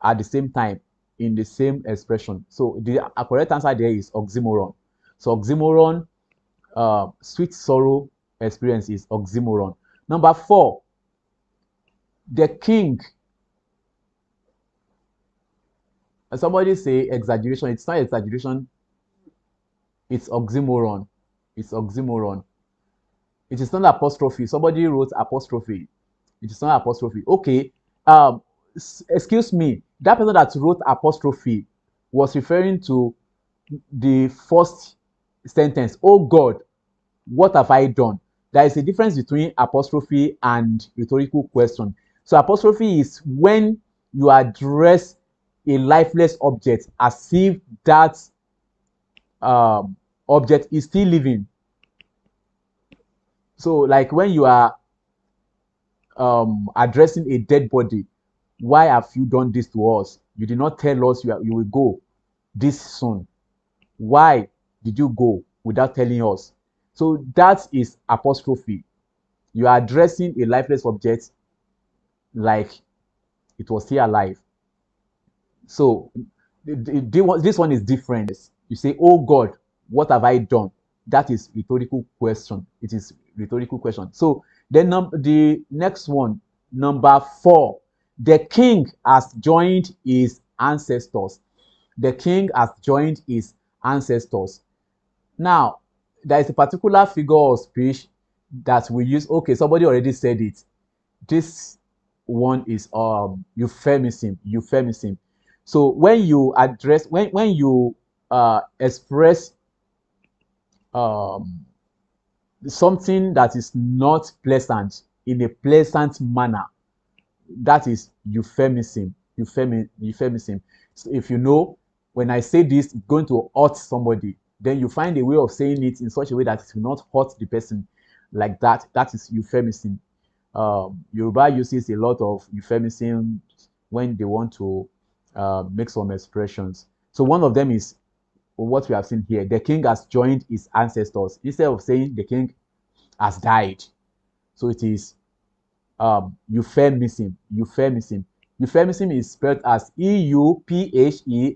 at the same time in the same expression. So the correct answer there is oxymoron. So oxymoron, sweet sorrow experience is oxymoron. Number four, the king. Somebody say exaggeration. It's not exaggeration. It's oxymoron. It's oxymoron. It is not apostrophe. Somebody wrote apostrophe. It is not apostrophe. Okay. Excuse me. That person that wrote apostrophe was referring to the first sentence. Oh God, what have I done? There is a difference between apostrophe and rhetorical question. So apostrophe is when you address a lifeless object as if that um, object is still living. So like when you are addressing a dead body, why have you done this to us? You did not tell us you will go this soon. Why did you go without telling us? So that is apostrophe. You are addressing a lifeless object like it was still alive. So this one is different. You say, oh God, what have I done? That is rhetorical question. It is rhetorical question. So then the next one, number four, the king has joined his ancestors. The king has joined his ancestors. Now, there is a particular figure of speech that we use. Okay, somebody already said it. This one is euphemism. Euphemism. So when you address, when you express um, something that is not pleasant in a pleasant manner, that is euphemism. Euphemism. So if you know, when I say this, it's going to hurt somebody, then you find a way of saying it in such a way that it will not hurt the person like that. That is euphemism. Yoruba uses a lot of euphemism when they want to make some expressions. So one of them is what we have seen here. The king has joined his ancestors. Instead of saying the king has died, so it is euphemism. Euphemism. Euphemism is spelled as EUPHEMISM.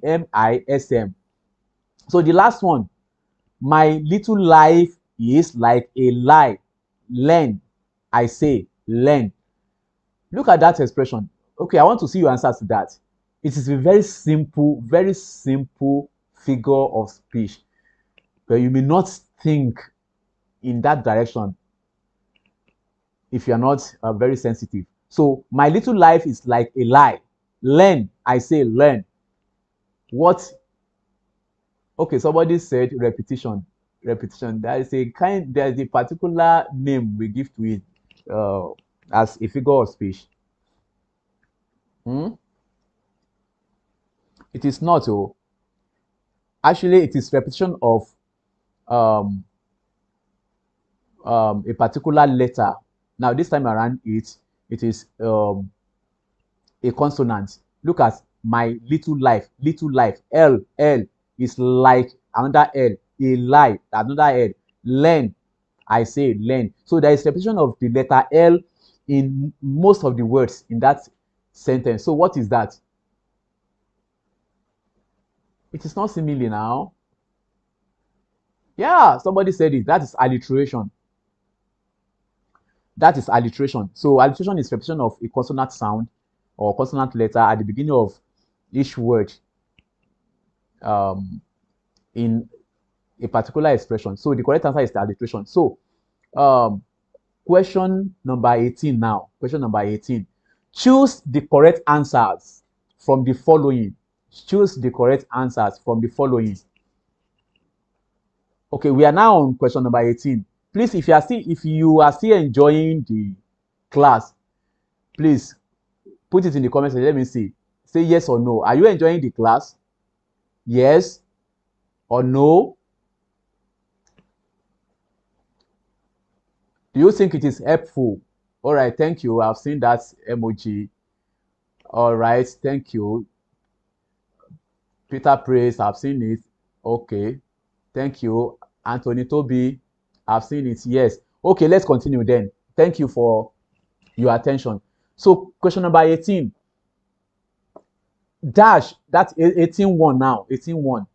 So the last one, my little life is like a lie. Learn. I say, learn. Look at that expression. Okay, I want to see your answers to that. It is a very simple figure of speech, but you may not think in that direction if you are not very sensitive. So, my little life is like a lie. Learn. I say, learn. What? Okay, somebody said repetition. Repetition. There is a particular name we give to it as a figure of speech. Hmm? It is not. Oh, actually, it is repetition of um, a particular letter. Now, this time around, it is a consonant. Look at my little life, little life. L is like another L, a lie, another L. Learn, I say learn. So there is repetition of the letter L in most of the words in that sentence. So what is that? It is not simile now. Yeah, somebody said it. That is alliteration. That is alliteration. So alliteration is repetition of a consonant sound or consonant letter at the beginning of each word in a particular expression. So the correct answer is the alliteration. So question number 18 now. Question number 18. Choose the correct answers from the following. Choose the correct answers from the following. Okay, we are now on question number 18. Please, if you are still enjoying the class, please put it in the comments and let me see. Say yes or no. Are you enjoying the class? Yes or no? Do you think it is helpful? All right, thank you. I've seen that emoji. All right, thank you. Peter Praise, I've seen it. Okay, thank you. Anthony Toby, I've seen it. Yes. Okay, let's continue then. Thank you for your attention. So, question number 18. Dash, that's 18-1 now. 18-1.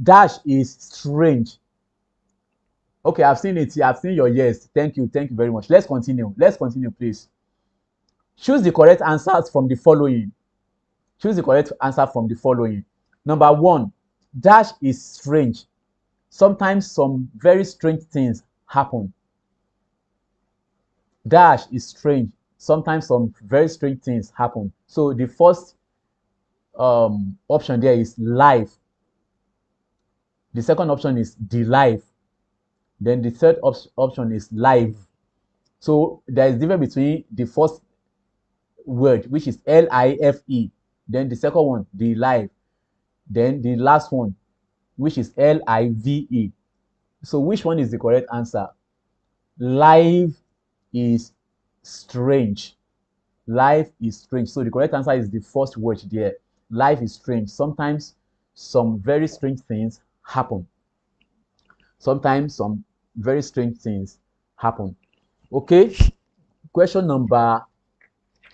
Dash is strange. Okay, I've seen it. I've seen your yes. Thank you. Thank you very much. Let's continue. Let's continue, please. Choose the correct answers from the following. Choose the correct answer from the following. Number 1, dash is strange. Sometimes some very strange things happen. Dash is strange. Sometimes some very strange things happen. So the first option there is life. The second option is the life. Then the third option is live. So there is difference between the first word, which is L-I-F-E. Then the second one, the live. Then the last one, which is L-I-V-E. So which one is the correct answer? Live is strange. Life is strange. So the correct answer is the first word there. Life is strange. Sometimes some very strange things happen. Sometimes some very strange things happen. Okay. Question number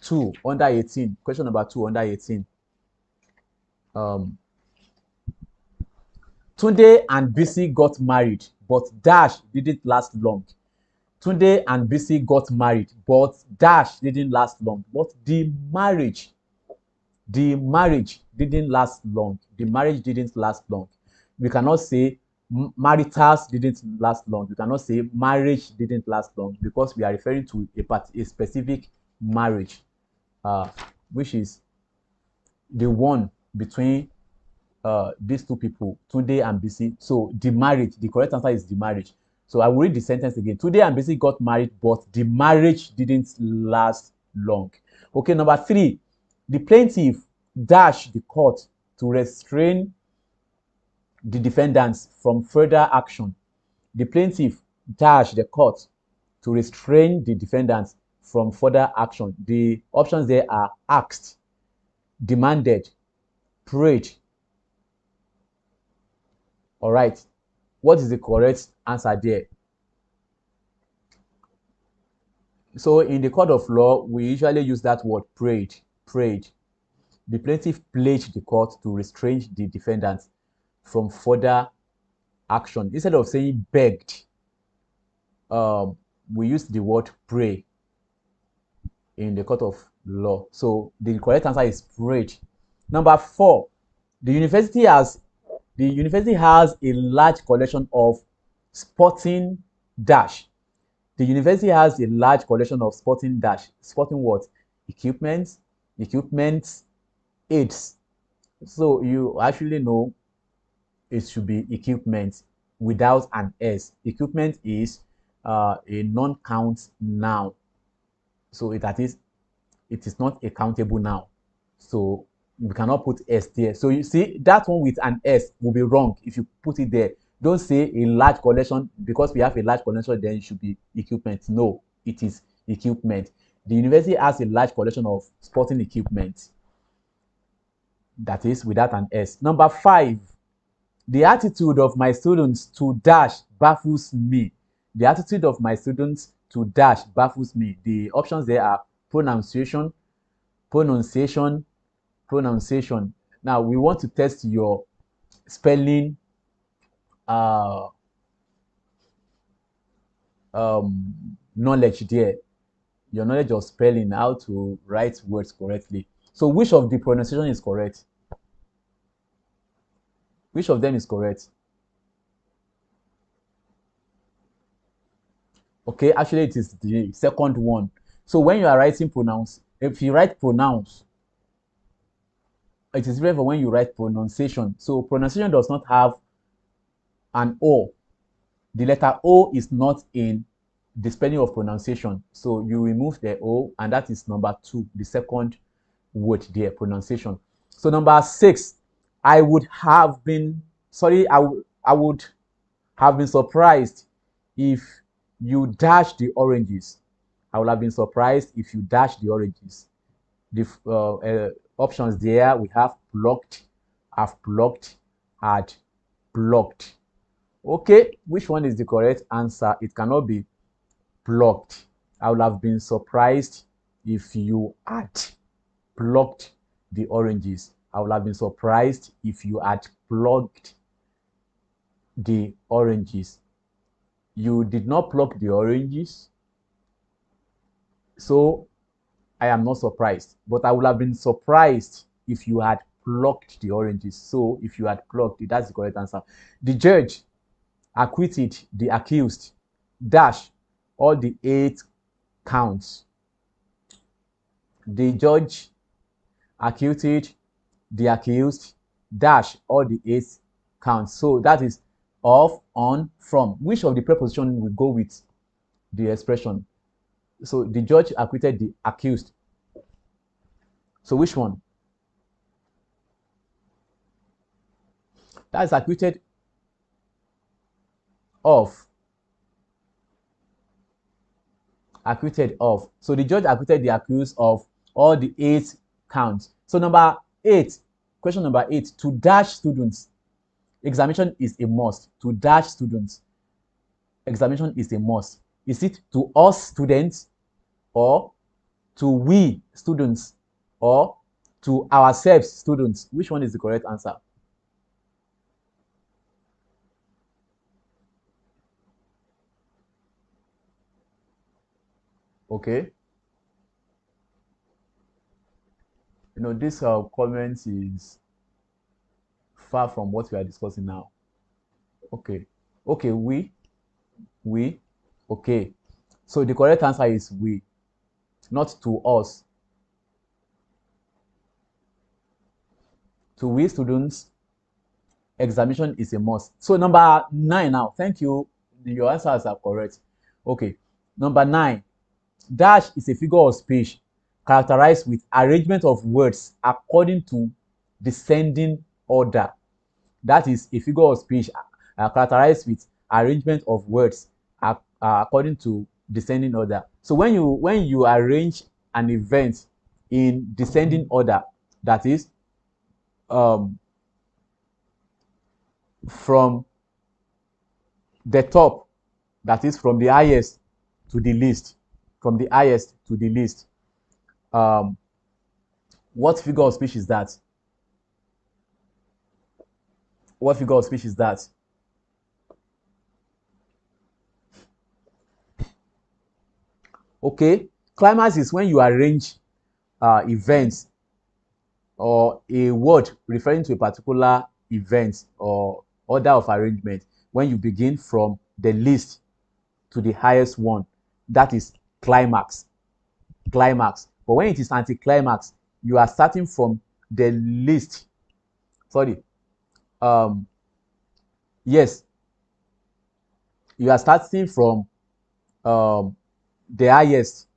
2 under 18. Question number 2 under 18. Tunde and Bisi got married, but Dash didn't last long. Tunde and Bisi got married, but Dash didn't last long. But the marriage didn't last long. The marriage didn't last long. We cannot say maritas didn't last long. We cannot say marriage didn't last long because we are referring to a specific marriage, which is the one between these two people, Tunde and Bisi. So the marriage, the correct answer is the marriage. So I will read the sentence again. Tunde and Bisi got married, but the marriage didn't last long. Okay, number 3. The plaintiff dashed the court to restrain the defendants from further action. The plaintiff dashed the court to restrain the defendants from further action. The options there are asked, demanded, prayed. All right. What is the correct answer there? So in the court of law, we usually use that word prayed. Prayed. The plaintiff pledged the court to restrain the defendants from further action. Instead of saying begged, we use the word pray in the court of law. So the correct answer is prayed. Number 4, the university has a large collection of sporting dash. The university has a large collection of sporting dash. Sporting what? Equipment, aids. So you actually know it should be equipment without an S. Equipment is a non-count noun. So it is not a countable noun. So we cannot put S there. So you see, that one with an S will be wrong if you put it there. Don't say a large collection, because we have a large collection, then it should be equipment. No, it is equipment. The university has a large collection of sporting equipment. that is without an S. Number 5, the attitude of my students to dash baffles me. The attitude of my students to dash baffles me. The options there are pronunciation, pronunciation, pronunciation. Now we want to test your spelling uh, knowledge there, your knowledge of spelling, how to write words correctly. So which of the pronunciation is correct? Which of them is correct? Okay, actually it is the second one. So when you are writing pronounce, if you write pronounce, it is different from when you write pronunciation. So pronunciation does not have an O. The letter O is not in the spelling of pronunciation. So you remove the O, and that is number 2, the second word there, pronunciation. So number 6, I would have been I would have been surprised if you dash the oranges. I would have been surprised if you dash the oranges. The options there, we have blocked, have blocked, had blocked. Okay, which one is the correct answer? It cannot be blocked. I would have been surprised if you had plucked the oranges. I would have been surprised if you had plucked the oranges. You did not pluck the oranges, so I am not surprised. But I would have been surprised if you had plucked the oranges. So if you had plucked it, that's the correct answer. The judge acquitted the accused, dash all the 8 counts. The judge acquitted the accused, dash all the 8 counts. So that is of, on, from. Which of the preposition will go with the expression? So the judge acquitted the accused. So which one? That is acquitted of. Acquitted of. So the judge acquitted the accused of all the 8 counts. So number 8, question number 8, to dash students. Examination is a must. To dash students. Examination is a must. Is it to us students, or to we students, or to ourselves students? Which one is the correct answer? Okay. This comment is far from what we are discussing now. Okay. Okay, we. Okay. So the correct answer is we, not to us. To we students, examination is a must. So number 9 now. Thank you. Your answers are correct. Okay. Number 9. Dash is a figure of speech characterized with arrangement of words according to descending order. That is a figure of speech characterized with arrangement of words according to descending order. So when you arrange an event in descending order, that is from the top, that is from the highest to the least, from the highest to the least, what figure of speech is that? What figure of speech is that? Okay, climax is when you arrange events or a word referring to a particular event or order of arrangement, when you begin from the least to the highest one. That is climax. Climax. But when it is anticlimax, you are starting from the least. Sorry. Yes. You are starting from the highest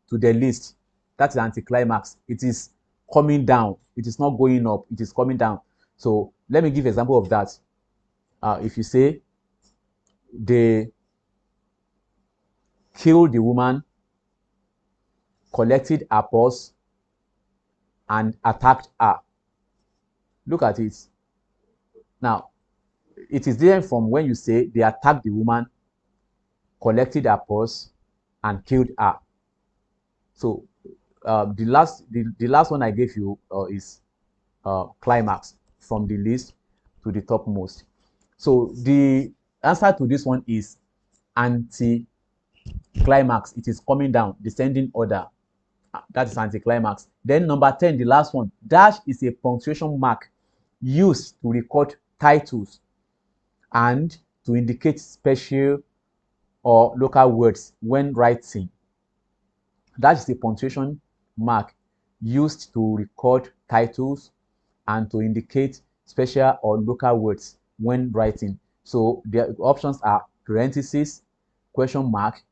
to the least. That's the anticlimax. It is coming down. It is not going up. It is coming down. So let me give an example of that. If you say they killed the woman, collected her purse, and attacked her. Look at it. Now, it is different from when you say they attacked the woman, collected her purse, and killed her. So the last one I gave you is climax from the least to the topmost. So the answer to this one is anti-climax. It is coming down, descending order. That is anti-climax. Then number 10, the last one, dash is a punctuation mark used to record titles and to indicate special or local words when writing. That is a punctuation mark used to record titles and to indicate special or local words when writing. So the options are parentheses, question mark,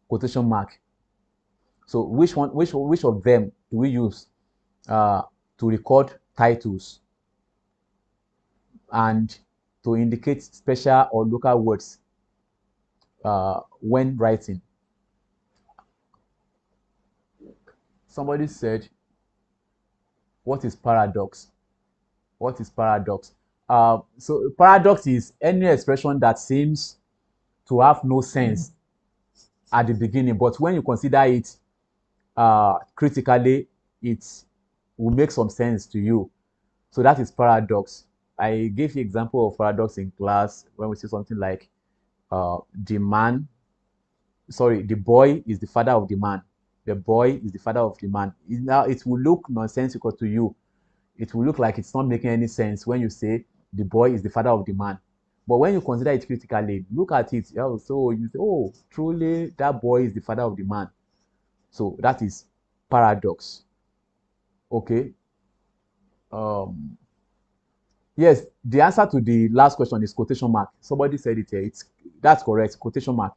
quotation mark. So which of them do we use to record titles and to indicate special or local words when writing? Somebody said, what is paradox? What is paradox? So paradox is any expression that seems to have no sense at the beginning, but when you consider it critically, it will make some sense to you. So that is paradox. I gave you example of paradox in class when we say something like the boy is the father of the man. The boy is the father of the man. Now it will look nonsensical to you. It will look like it's not making any sense when you say the boy is the father of the man. But when you consider it critically, look at it. So you say, oh, truly that boy is the father of the man. So that is paradox. Okay. Yes, the answer to the last question is quotation mark. Somebody said it here. That's correct. Quotation mark.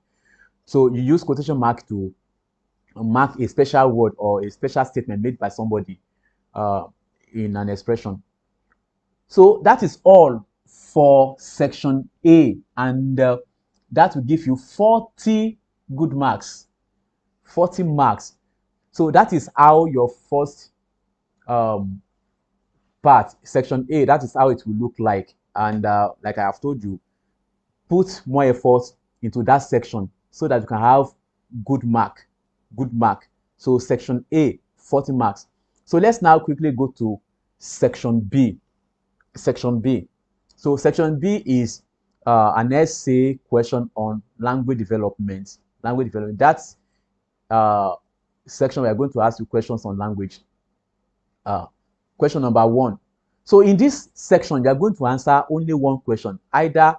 So you use quotation mark to mark a special word or a special statement made by somebody in an expression. So that is all for section A, and that will give you 40 good marks. 40 marks. So that is how your first part, section A, that is how it will look like. And like I have told you, put more effort into that section so that you can have good mark. Good mark. So section A, 40 marks. So let's now quickly go to section B. Section B. So section B is an essay question on language development. Language development. That's section we are going to ask you questions on language. Question number 1. So in this section, you are going to answer only one question, either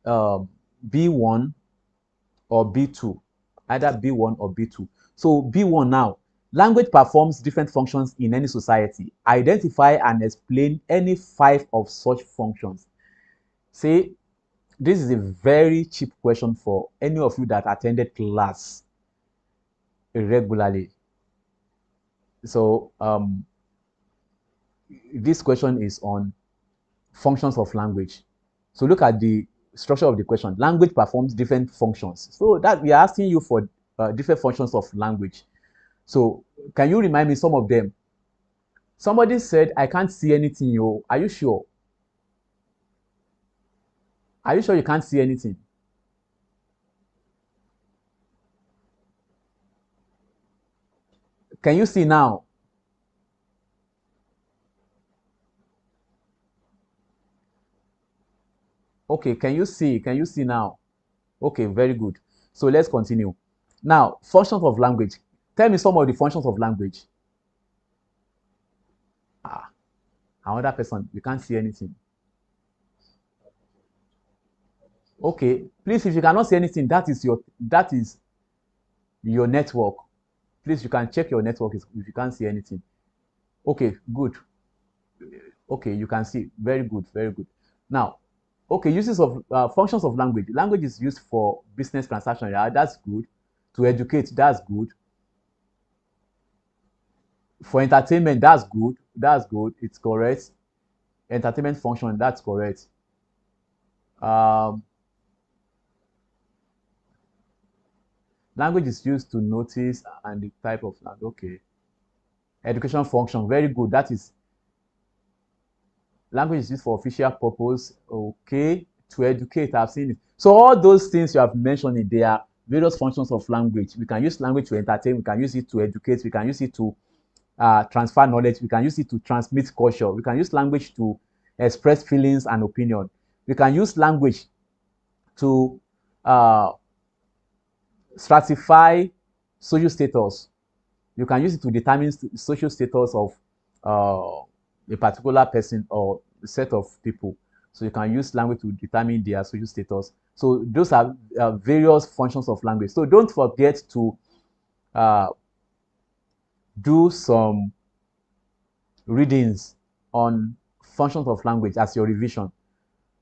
B1 or B2. Either B1 or B2. So B1 now. Language performs different functions in any society. Identify and explain any 5 of such functions. See, this is a very cheap question for any of you that attended class regularly. So this question is on functions of language. So look at the structure of the question. Language performs different functions. So that we are asking you for different functions of language. So can you remind me some of them? Somebody said, I can't see anything, yo. Are you sure? Are you sure you can't see anything? Can you see now? Okay, can you see? Can you see now? Okay, very good. So let's continue. Now, functions of language. Tell me some of the functions of language. Another person, you can't see anything. Okay, please, if you cannot see anything, that is your network. Please, you can check your network if you can't see anything. Okay, good. Okay, you can see. Very good, very good. Now, okay, uses of functions of language. Language is used for business transaction. Yeah, that's good. To educate, that's good. For entertainment, that's good. That's good. It's correct. Entertainment function, that's correct. Language is used to notice and the type of language. Okay. Education function, very good. That is Language is used for official purpose. Okay. To educate, I've seen it. So all those things you have mentioned, they are various functions of language. We can use language to entertain. We can use it to educate. We can use it to transfer knowledge. We can use it to transmit culture. We can use language to express feelings and opinion. We can use language to uh, stratify social status. You can use it to determine social status of a particular person or a set of people. So you can use language to determine their social status. So those are various functions of language. So don't forget to uh, do some readings on functions of language as your revision.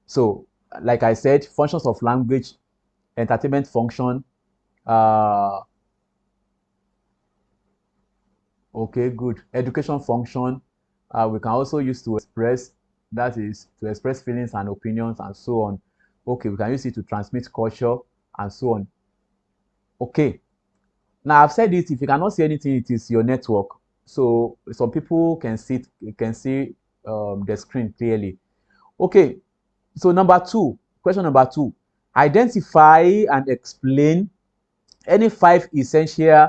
So, like I said, functions of language, entertainment function. Okay, good. Education function. We can also use to express, that is, to express feelings and opinions and so on. Okay, we can use it to transmit culture and so on. Okay. Now I've said it. If you cannot see anything, it is your network. So some people can see the screen clearly. Okay. So question number two, identify and explain any 5 essential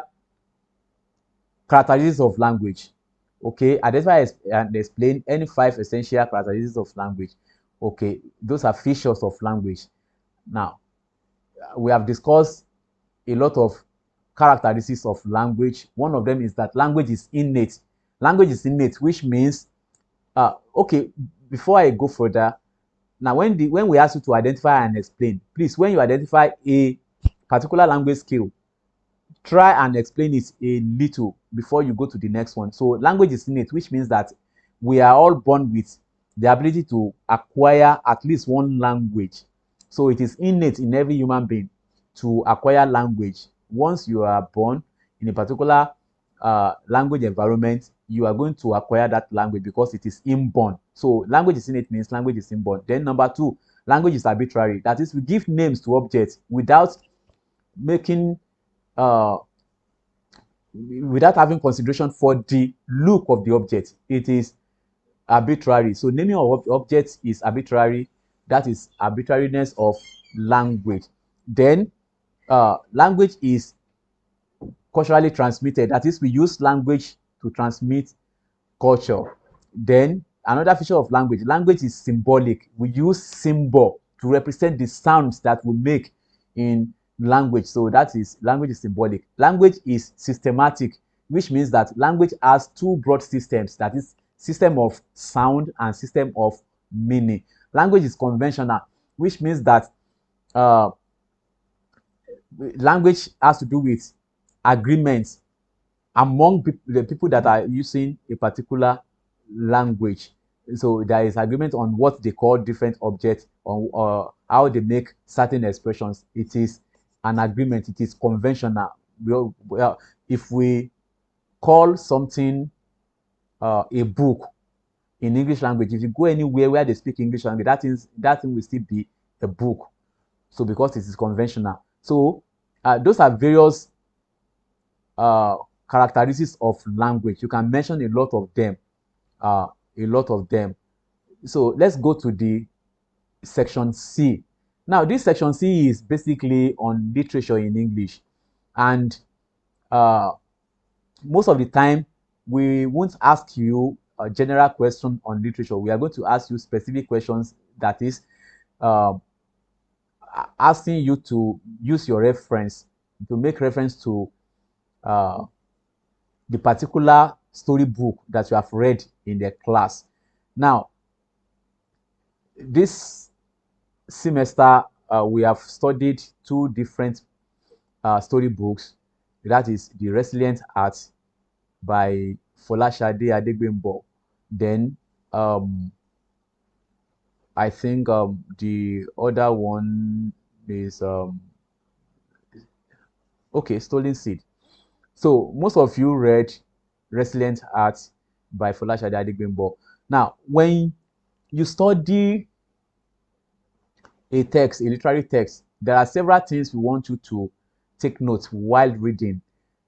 characteristics of language. Okay, identify and explain any 5 essential characteristics of language. Okay, those are features of language. Now, we have discussed a lot of characteristics of language. One of them is that language is innate. Language is innate, which means, okay, before I go further, now when we ask you to identify and explain, please, when you identify a particular language skill, try and explain it a little before you go to the next one. So language is innate, which means that we are all born with the ability to acquire at least one language. So it is innate in every human being to acquire language. Once you are born in a particular language environment, you are going to acquire that language because it is inborn. So language is innate means language is inborn. Then number two, language is arbitrary. That is, we give names to objects without making without having consideration for the look of the object. It is arbitrary. So naming of objects is arbitrary. That is arbitrariness of language. Then language is culturally transmitted. That is, we use language to transmit culture. Then another feature of language is symbolic. We use symbol to represent the sounds that we make in language. So that is, language is symbolic. Language is systematic, which means that language has 2 broad systems, that is, system of sound and system of meaning. Language is conventional, which means that language has to do with agreements among the people that are using a particular language. So there is agreement on what they call different objects, or how they make certain expressions. It is an agreement. It is conventional. If we call something a book in English language, if you go anywhere where they speak English language, that thing will still be a book. So because it is conventional. So those are various characteristics of language. You can mention a lot of them. So let's go to the section C. Now, this section C is basically on literature in English, and most of the time we won't ask you a general question on literature. We are going to ask you specific questions, that is, asking you to use your reference, to make reference to the particular storybook that you have read in the class. Now, this semester, we have studied 2 different storybooks. That is The Resilient Heart by Folashade Adegbembo. Then I think the other one is okay, Stolen Seed. So most of you read Resilient Heart by Folashade Adegbembo. Now, when you study a text, a literary text, there are several things we want you to take note while reading.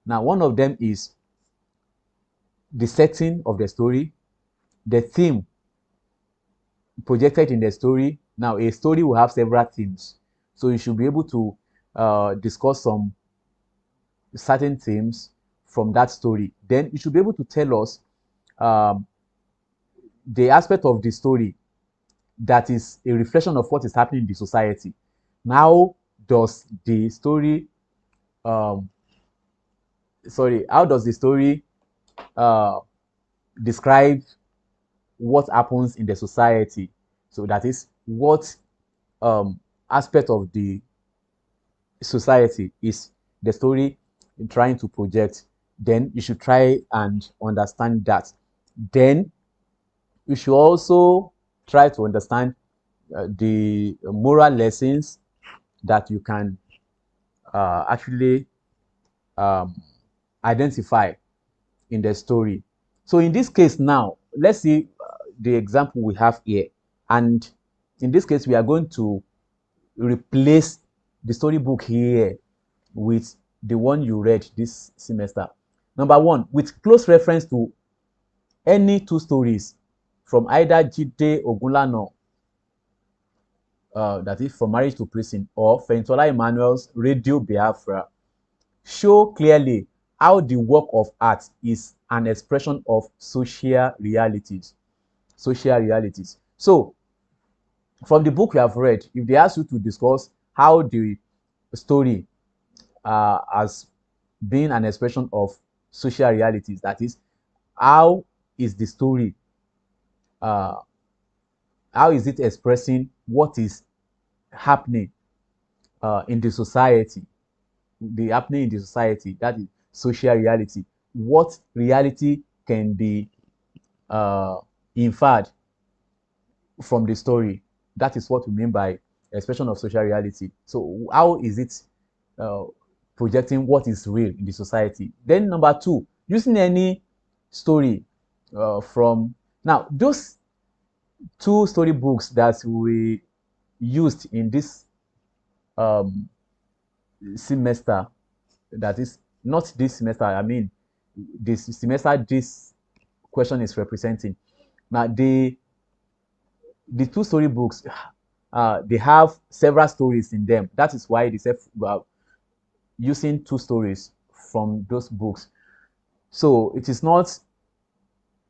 Now, one of them is the setting of the story, the theme, projected in the story. Now, a story will have several themes, so you should be able to discuss some certain themes from that story. Then you should be able to tell us um, the aspect of the story that is a reflection of what is happening in the society. How does the story, um, how does the story uh, describe what happens in the society? So that is what aspect of the society is the story trying to project. Then you should try and understand that. Then you should also try to understand the moral lessons that you can actually um, identify in the story. So in this case now, let's see the example we have here. And in this case, we are going to replace the storybook here with the one you read this semester. Number one, with close reference to any two stories from either Jide Ogunlana, that is From Marriage to Prison, or Fentola Emmanuel's Radio Biafra, show clearly how the work of art is an expression of social realities. Social realities. So, from the book you have read, if they ask you to discuss how the story has been an expression of social realities, that is, how is the story, uh, how is it expressing what is happening in the society, the happening in the society, that is social reality. What reality can be uh, inferred from the story? That is what we mean by expression of social reality. So how is it uh, projecting what is real in the society? Then number two, using any story from now those two storybooks that we used in this um, semester, that is not this semester, I mean this semester this question is representing. Now the two storybooks, they have several stories in them. That is why they say using two stories from those books. So it is not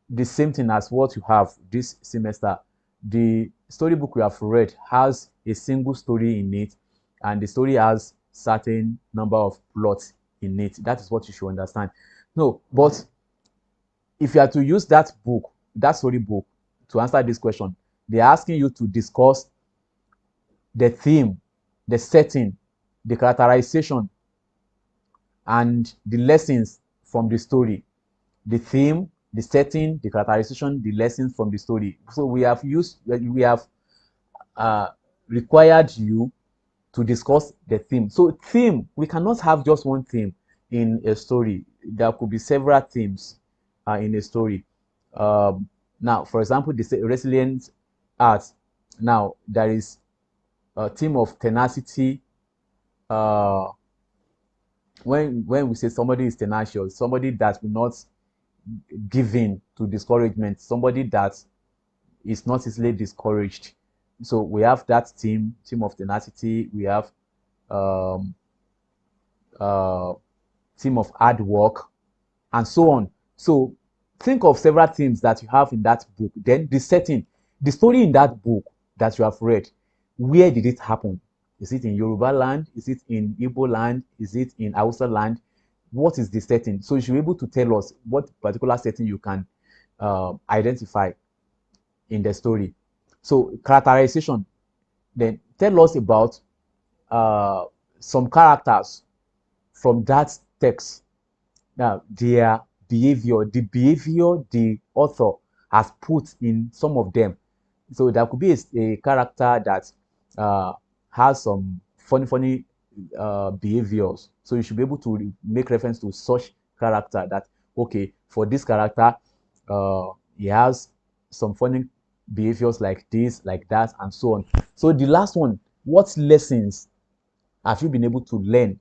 the same thing as what you have this semester. The storybook we have read has a single story in it, and the story has certain number of plots in it. That is what you should understand. No, but if you are to use that book, that storybook, to answer this question, they're asking you to discuss the theme, the setting, the characterization, and the lessons from the story. The theme, the setting, the characterization, the lessons from the story. So we have uh, required you to discuss the theme. So theme, we cannot have just one theme in a story. There could be several themes in a story. Now, for example, the resilient art. Now, there is a theme of tenacity. Uh, when we say somebody is tenacious, somebody that will not give in to discouragement, somebody that is not easily discouraged. So we have that theme of tenacity. We have um, uh, theme of hard work, and so on. So think of several themes that you have in that book. Then the setting, the story in that book that you have read, where did it happen? Is it in Yoruba land? Is it in Igbo land? Is it in Hausa land? What is the setting? So you should be able to tell us what particular setting you can identify in the story. So characterization, then tell us about uh, some characters from that text. Now, their behavior, the behavior the author has put in some of them. So there could be a character that uh, has some funny behaviors. So you should be able to make reference to such character that, okay, for this character, he has some funny behaviors like this, like that, and so on. So the last one, what lessons have you been able to learn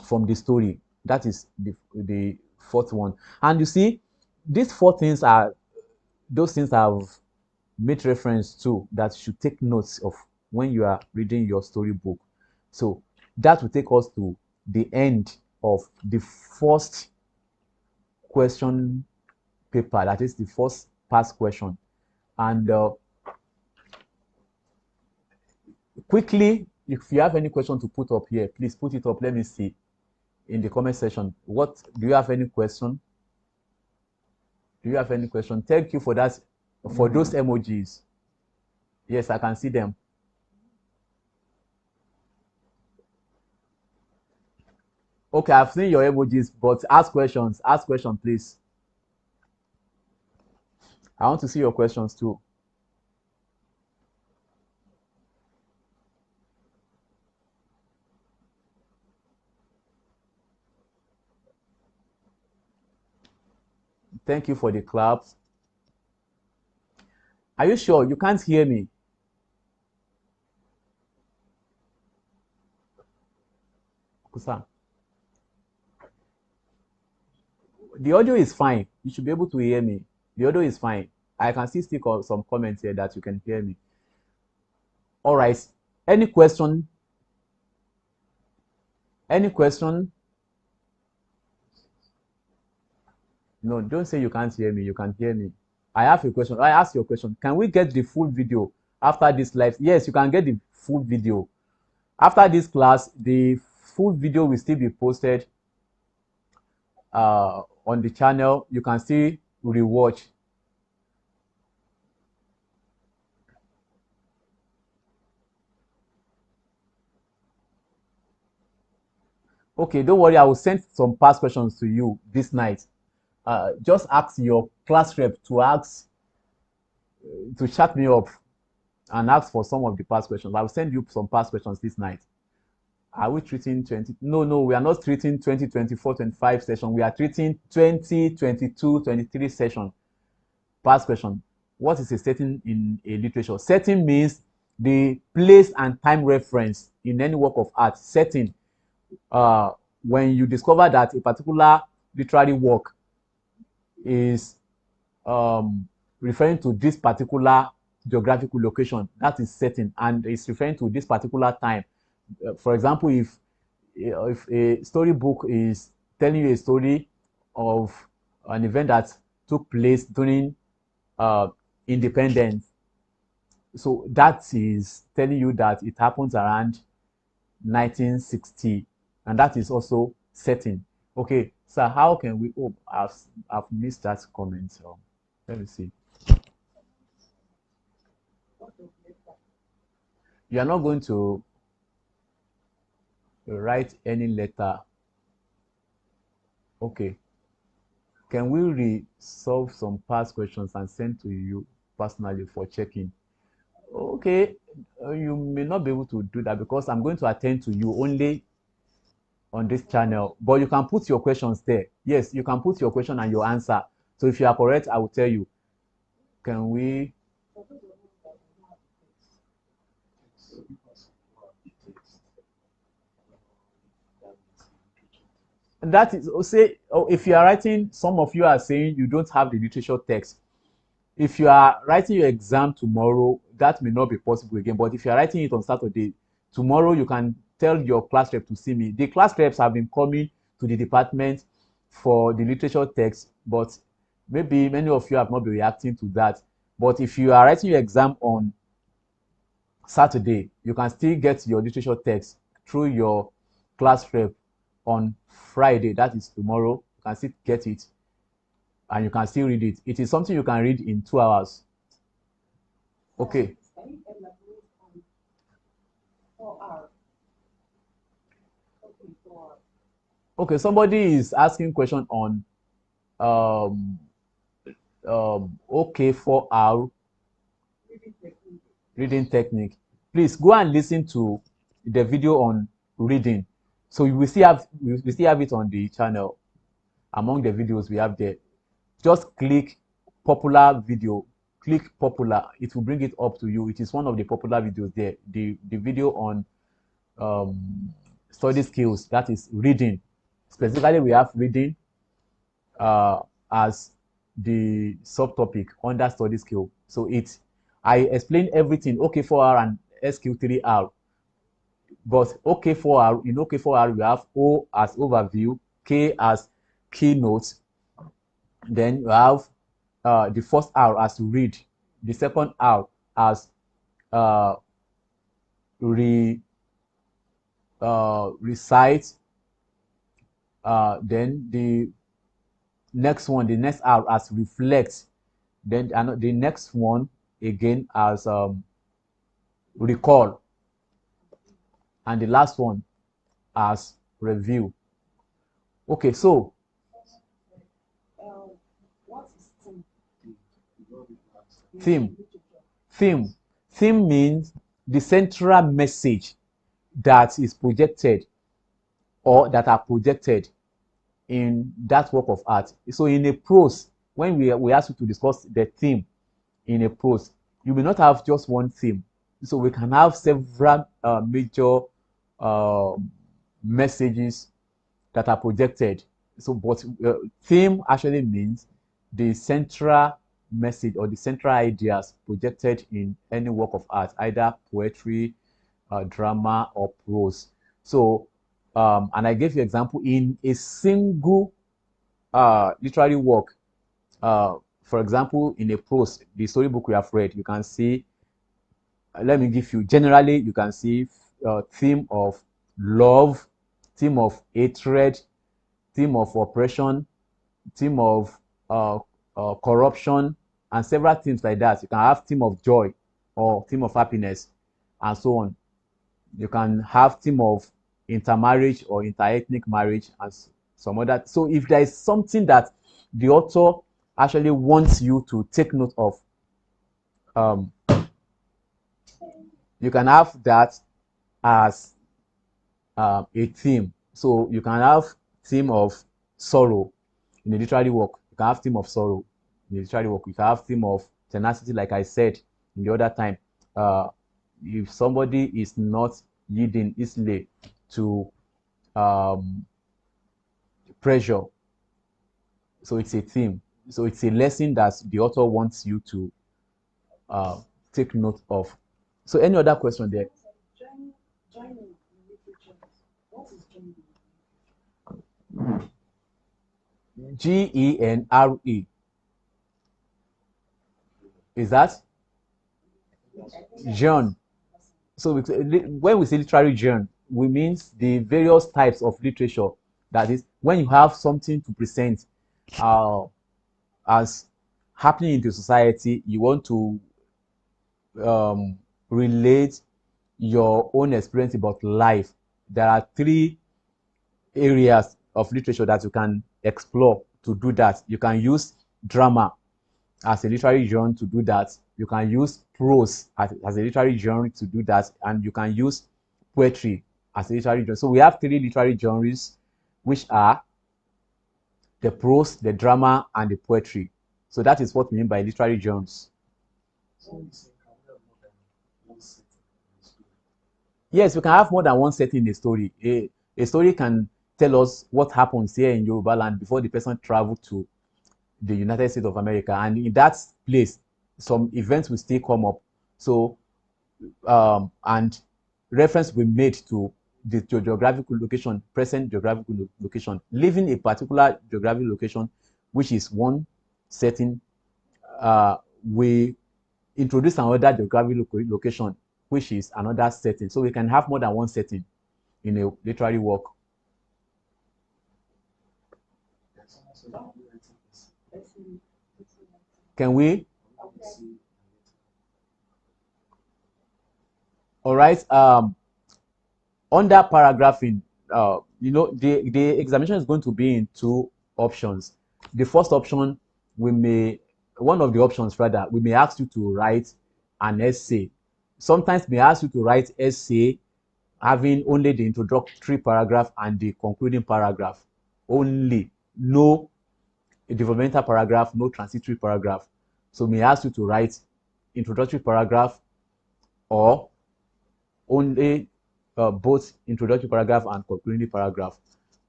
from the story? That is the fourth one. And you see, these four things are those things I've meet reference to that you should take notes of when you are reading your storybook. So that will take us to the end of the first question paper, that is the first past question. And quickly, if you have any question to put up here, please put it up. Let me see in the comment section. What do you have any question? Do you have any question? Thank you for that, for those emojis. Yes, I can see them. Okay, I've seen your emojis, but ask questions. Ask questions, please. I want to see your questions too. Thank you for the claps. Are you sure you can't hear me? Kusa. The audio is fine. You should be able to hear me. The audio is fine. I can see still some comments here that you can hear me. All right. Any question? Any question? No, don't say you can't hear me. You can hear me. I have a question. I ask your question. Can we get the full video after this live? Yes, you can get the full video. After this class, the full video will still be posted on the channel. You can still rewatch. Okay, don't worry. I will send some past questions to you this night. Just ask your class rep to chat me up and ask for some of the past questions. I will send you some past questions this night. Are we treating 20? No, we are not treating 2024, 25 session. We are treating 2022, 23 session. Past question. What is a setting in a literature? Setting means the place and time reference in any work of art. Setting, when you discover that a particular literary work is referring to this particular geographical location, that is setting, and it's referring to this particular time. For example, if a storybook is telling you a story of an event that took place during independence, so that is telling you that it happens around 1960, and that is also setting. Okay, so how can we? Oh, I've missed that comment. So let me see. You are not going to write any letter. Okay. Can we resolve some past questions and send to you personally for checking? Okay, you may not be able to do that because I'm going to attend to you only on this channel, but you can put your questions there. Yes, you can put your question and your answer. So if you are correct, I will tell you. Can we? That is, say, if you are writing, some of you are saying you don't have the literature text. If you are writing your exam tomorrow, that may not be possible again. But if you are writing it on Saturday, tomorrow you can tell your class rep to see me. The class reps have been coming to the department for the literature text, but maybe many of you have not been reacting to that. But if you are writing your exam on Saturday, you can still get your literature text through your class rep on Friday. That is tomorrow. You can still get it and you can still read it. It is something you can read in 2 hours. Okay. Okay, somebody is asking question on OK4R reading technique. Please go and listen to the video on reading. So we still have it on the channel. Among the videos we have there, just click popular video. Click popular. It will bring it up to you. It is one of the popular videos there. The video on study skills, that is reading. Specifically, we have reading as the subtopic under study skill. So it's I explained everything, OK4R and SQ3R. But OK4R, in OK4R, we have O as overview, K as keynote. Then you have the first R as read, the second R as uh, recite. Then the next one, the next R as reflect. Then the next one again as recall. And the last one as review. Okay, so what is theme. Theme means the central message that is projected or that are projected in that work of art. So in a prose, when we ask you to discuss the theme in a prose, you will not have just one theme. So we can have several major messages that are projected. So, but theme actually means the central message or the central ideas projected in any work of art, either poetry, drama, or prose. So, and I gave you example in a single literary work. For example, in a prose, the storybook we have read, you can see. Let me give you. Generally, you can see theme of love, theme of hatred, theme of oppression, theme of corruption, and several themes like that. You can have theme of joy or theme of happiness, and so on. You can have theme of intermarriage or interethnic marriage and some other. So if there is something that the author actually wants you to take note of, you can have that as a theme. So you can have theme of sorrow in a literary work. You can have theme of sorrow in a literary work. You can have theme of tenacity, like I said in the other time. If somebody is not yielding easily to pressure, so it's a theme. So it's a lesson that the author wants you to take note of. So any other question there? Joining in literature. What is joining? Genre. Is that genre? So when we say literary genre, we mean the various types of literature. That is, when you have something to present as happening in the society, you want to relate your own experience about life. There are three areas of literature that you can explore to do that. You can use drama as a literary genre to do that. You can use prose as a literary genre to do that, and you can use poetry as a literary genre. So we have three literary genres, which are the prose, the drama, and the poetry. So that is what we mean by literary genres. Yes, we can have more than one setting in a story. A story can tell us what happens here in Yoruba land before the person traveled to the United States of America, and in that place, some events will still come up. So, and reference will be made to the geographical location, present geographical location, leaving a particular geographical location, which is one setting. We introduce another geographical location, which is another setting. So we can have more than one setting in a literary work. Can we? All right. Under paragraphing, the examination is going to be in two options. The first option, one of the options rather, we may ask you to write an essay. Sometimes we ask you to write essay having only the introductory paragraph and the concluding paragraph only, no developmental paragraph, no transitory paragraph. So we may ask you to write introductory paragraph or only both introductory paragraph and concluding paragraph.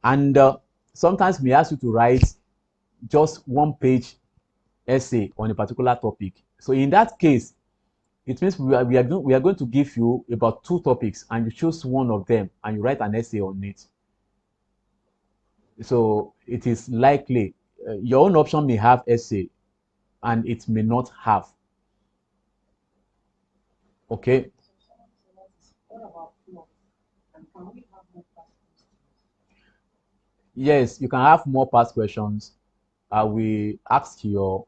And sometimes we ask you to write just one page essay on a particular topic. So in that case, It means we are going to give you about 2 topics, and you choose one of them and you write an essay on it. So it is likely your own option may have essay and it may not have. Okay. What about plot? And can we have more questions? Yes, you can have more past questions. I will ask your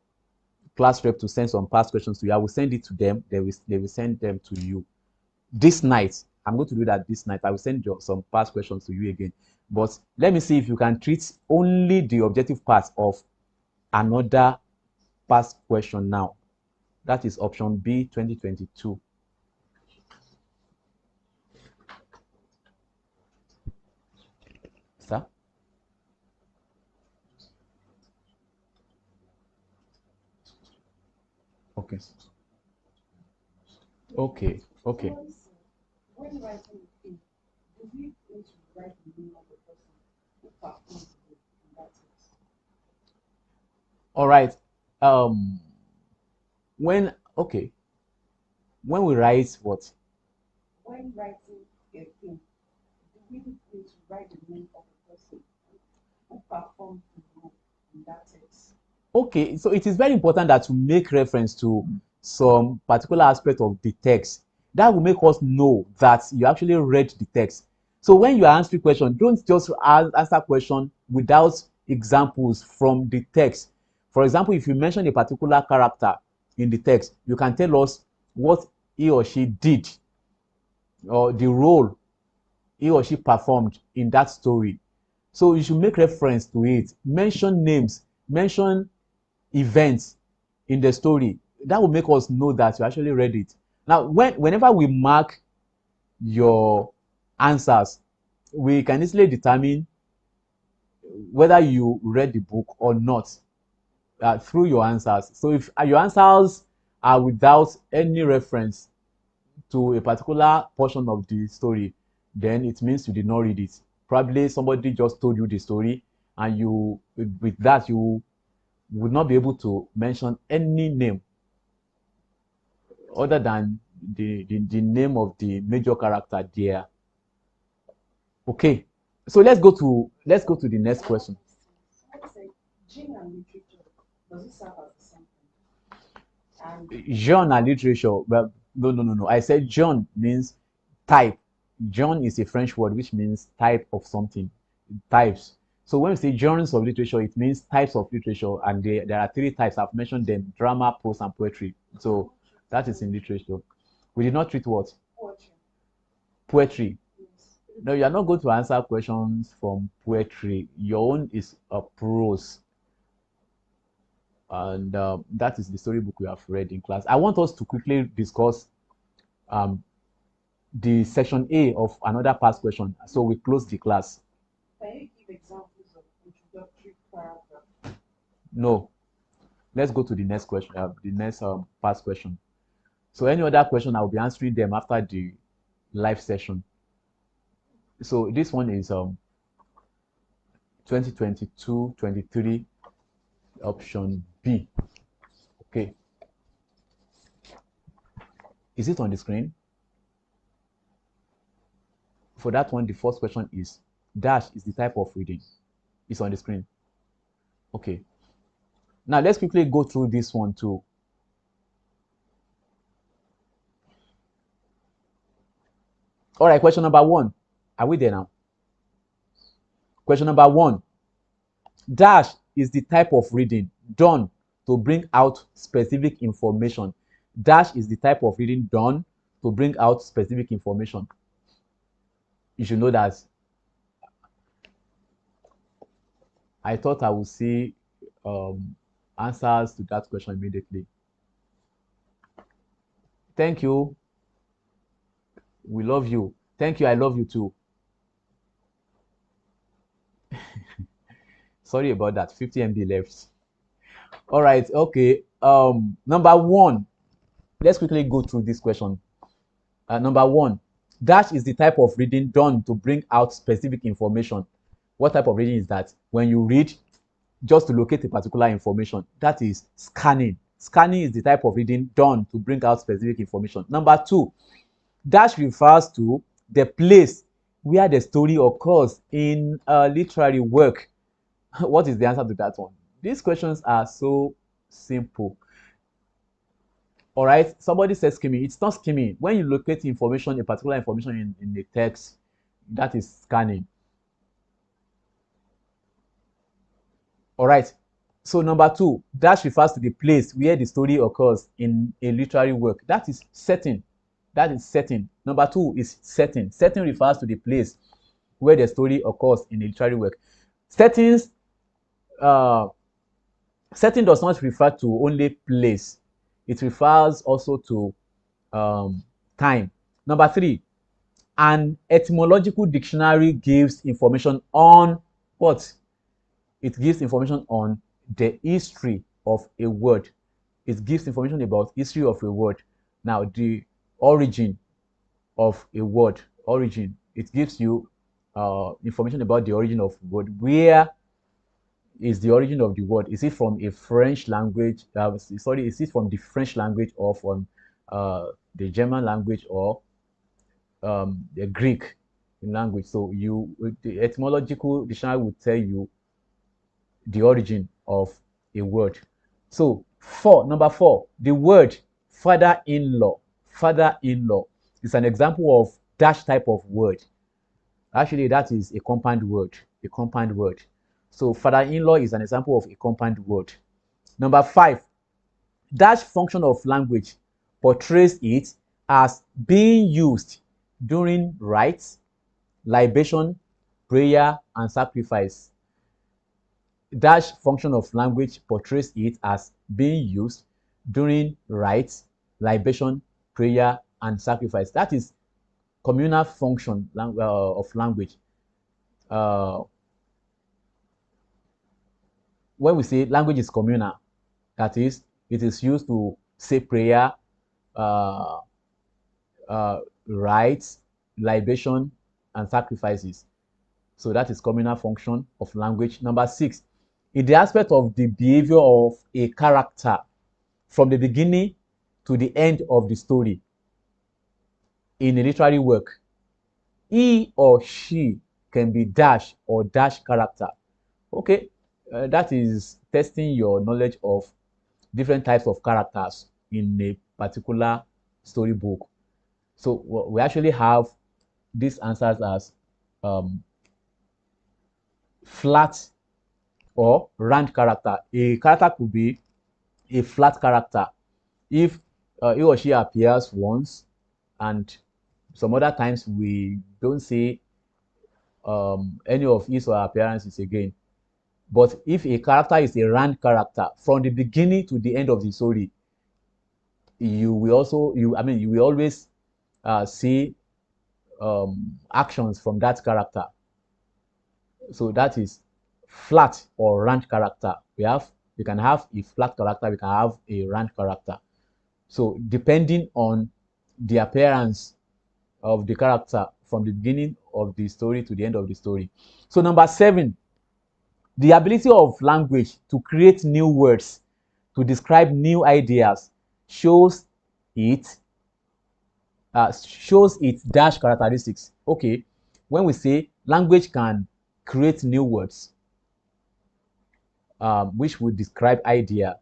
class rep to send some past questions to you. I will send it to them. They will send them to you this night. I'm going to do that this night. I will send you some past questions to you again. But let me see if you can treat only the objective part of another past question now. That is option B, 2022. Sir? Okay. Okay. Okay. When writing a thing, do we need to write the name of the person who performed it in that text? All right. When okay, when we write what? When writing a thing, do we need to write the name of the person who performed the role in that text? Okay, so it is very important that you make reference to some particular aspect of the text that will make us know that you actually read the text. So when you are answering question, don't just answer question without examples from the text. For example, if you mention a particular character in the text, you can tell us what he or she did or the role he or she performed in that story. So you should make reference to it. Mention names, mention events in the story. That will make us know that you actually read it. Now, whenever we mark your answers, we can easily determine whether you read the book or not through your answers. So if your answers are without any reference to a particular portion of the story, then it means you did not read it. Probably somebody just told you the story, and you, with that, you would not be able to mention any name other than the name of the major character there. Okay, so let's go to the next question. Someone said, gene and literature, does it serve as the same thing? And Genre and literature. Well, no. I said genre means type. Genre is a French word which means type of something, types. So when we say genres of literature, it means types of literature, and there are 3 types. I've mentioned them: drama, prose, and poetry. So that is in literature. We did not treat what? poetry, Poetry. yes. No, you are not going to answer questions from poetry. Your own is a prose, and that is the storybook we have read in class. I want us to quickly discuss um, the section A of another past question. So we close the class. Can you give examples of introductory paragraph? No, let's go to the next question. The next past question. So any other question, I'll be answering them after the live session. So this one is 2022-23, option B. Okay. Is it on the screen? For that one, the first question is dash is the type of reading. It's on the screen. Okay. Now let's quickly go through this one too. All right, question number 1. Are we there now? Question number 1. Dash is the type of reading done to bring out specific information. Dash is the type of reading done to bring out specific information. You should know that. I thought I would see answers to that question immediately. Thank you. We love you. Thank you. I love you too. Sorry about that. 50 MB left. All right. Okay. Number 1. Let's quickly go through this question. Number 1. Dash is the type of reading done to bring out specific information. What type of reading is that? When you read just to locate a particular information, that is scanning. Scanning is the type of reading done to bring out specific information. Number 2, dash refers to the place where the story occurs in a literary work. What is the answer to that one? These questions are so simple. All right, somebody says skimming. It's not skimming. When you locate information, a particular information in the text, that is scanning. All right, so number 2, dash refers to the place where the story occurs in a literary work. That is setting. That is setting. Number 2 is setting. Setting refers to the place where the story occurs in a literary work. Settings, setting does not refer to only place. It refers also to time. Number 3, an etymological dictionary gives information on what? It gives information on the history of a word. It gives information about history of a word. Now, the origin of a word, origin, it gives you information about the origin of a word. Where is the origin of the word? Is it from a French language? Is it from the French language or from the German language or the Greek language? So the etymological dictionary will tell you the origin of a word. So number 4, the word father-in-law. Father-in-law is an example of dash type of word. Actually, that is a compound word. A compound word. So father-in-law is an example of a compound word. Number 5, dash function of language portrays it as being used during rites, libation, prayer, and sacrifice. Dash function of language portrays it as being used during rites, libation, prayer, and sacrifice. That is communal function of language. When we say language is communal, that is, it is used to say prayer, rites, libation, and sacrifices. So that is communal function of language. Number 6, in the aspect of the behavior of a character from the beginning to the end of the story in a literary work, he or she can be dash or dash character. Okay, that is testing your knowledge of different types of characters in a particular storybook. So we actually have these answers as flat or round character. A character could be a flat character if he or she appears once and some other times we don't see any of his or her appearances again. But if a character is a round character from the beginning to the end of the story, you will always see actions from that character. So that is flat or round character. We can have a flat character, we can have a round character. So depending on the appearance of the character from the beginning of the story to the end of the story. So number 7, the ability of language to create new words, to describe new ideas, shows its dash characteristics. Okay, when we say language can create new words, which would describe idea,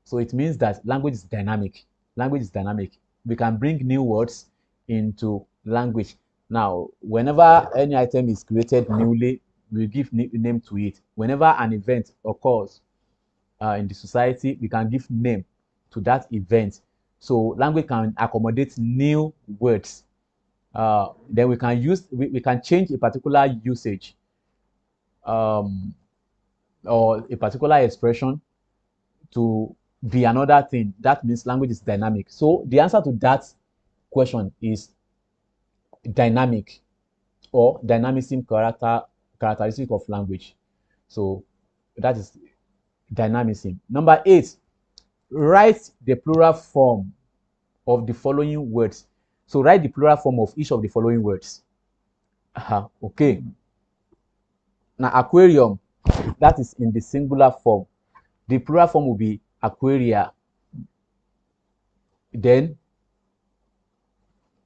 so it means that language is dynamic. Language is dynamic. We can bring new words into language. Now, whenever any item is created newly, we give name to it. Whenever an event occurs in the society, we can give name to that event. So language can accommodate new words. Then we can change a particular usage or a particular expression to be another thing. That means language is dynamic. So the answer to that question is dynamic, or dynamism characteristic of language. So that is dynamism. Number 8, write the plural form of the following words. So write the plural form of each of the following words. Okay. Now aquarium, that is in the singular form. The plural form will be aquaria. Then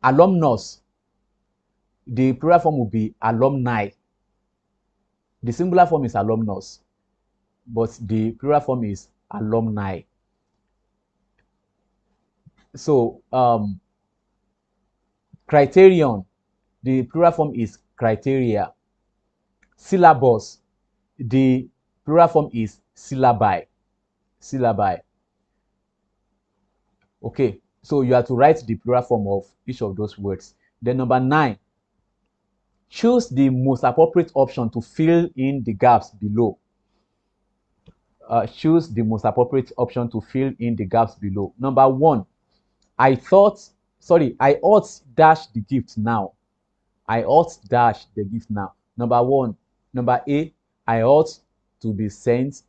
alumnus, the plural form will be alumni. The singular form is alumnus, but the plural form is alumni. So criterion, the plural form is criteria. Syllabus, the plural form is syllabi. Syllabi. Okay, so you have to write the plural form of each of those words. Then number 9, choose the most appropriate option to fill in the gaps below. Choose the most appropriate option to fill in the gaps below. Number 1, I ought dash the gift now. I ought dash the gift now. Number 1, number A, I ought to be sent.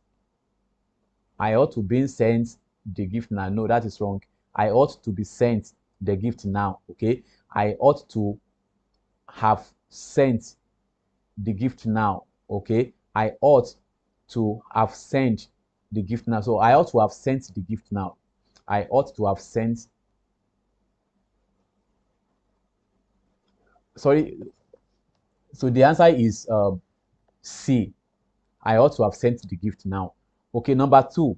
I ought to be sent the gift now. No, that is wrong. I ought to be sent the gift now. Okay. I ought to have sent the gift now. Okay. I ought to have sent the gift now. So I ought to have sent the gift now. I ought to have sent. Sorry. So the answer is C. I ought to have sent the gift now. Okay. Number 2,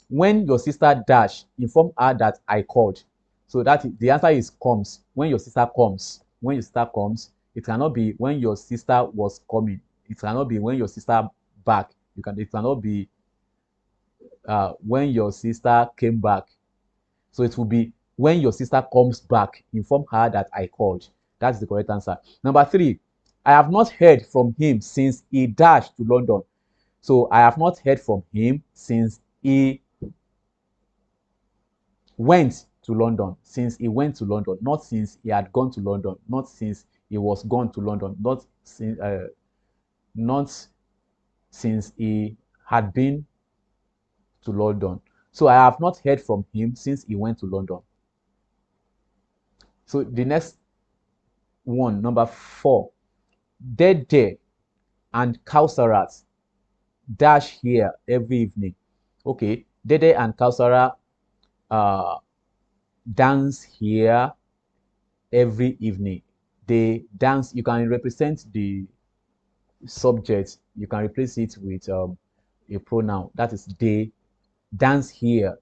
when your sister dash, inform her that I called. So that the answer is comes. When your sister comes. When your sister comes, it cannot be when your sister was coming. It cannot be when your sister back. It cannot be when your sister came back. So it will be when your sister comes back, inform her that I called. That's the correct answer. Number 3, I have not heard from him since he dashed to London. So I have not heard from him since he went to London. Since he went to London, not since he had gone to London, not since he was gone to London, not since he had been to London. So I have not heard from him since he went to London. So the next one, number 4, Dede and Kausarat dash here every evening. Okay, Dede and Kausara dance here every evening. They dance. You can represent the subject. You can replace it with a pronoun. That is, they dance here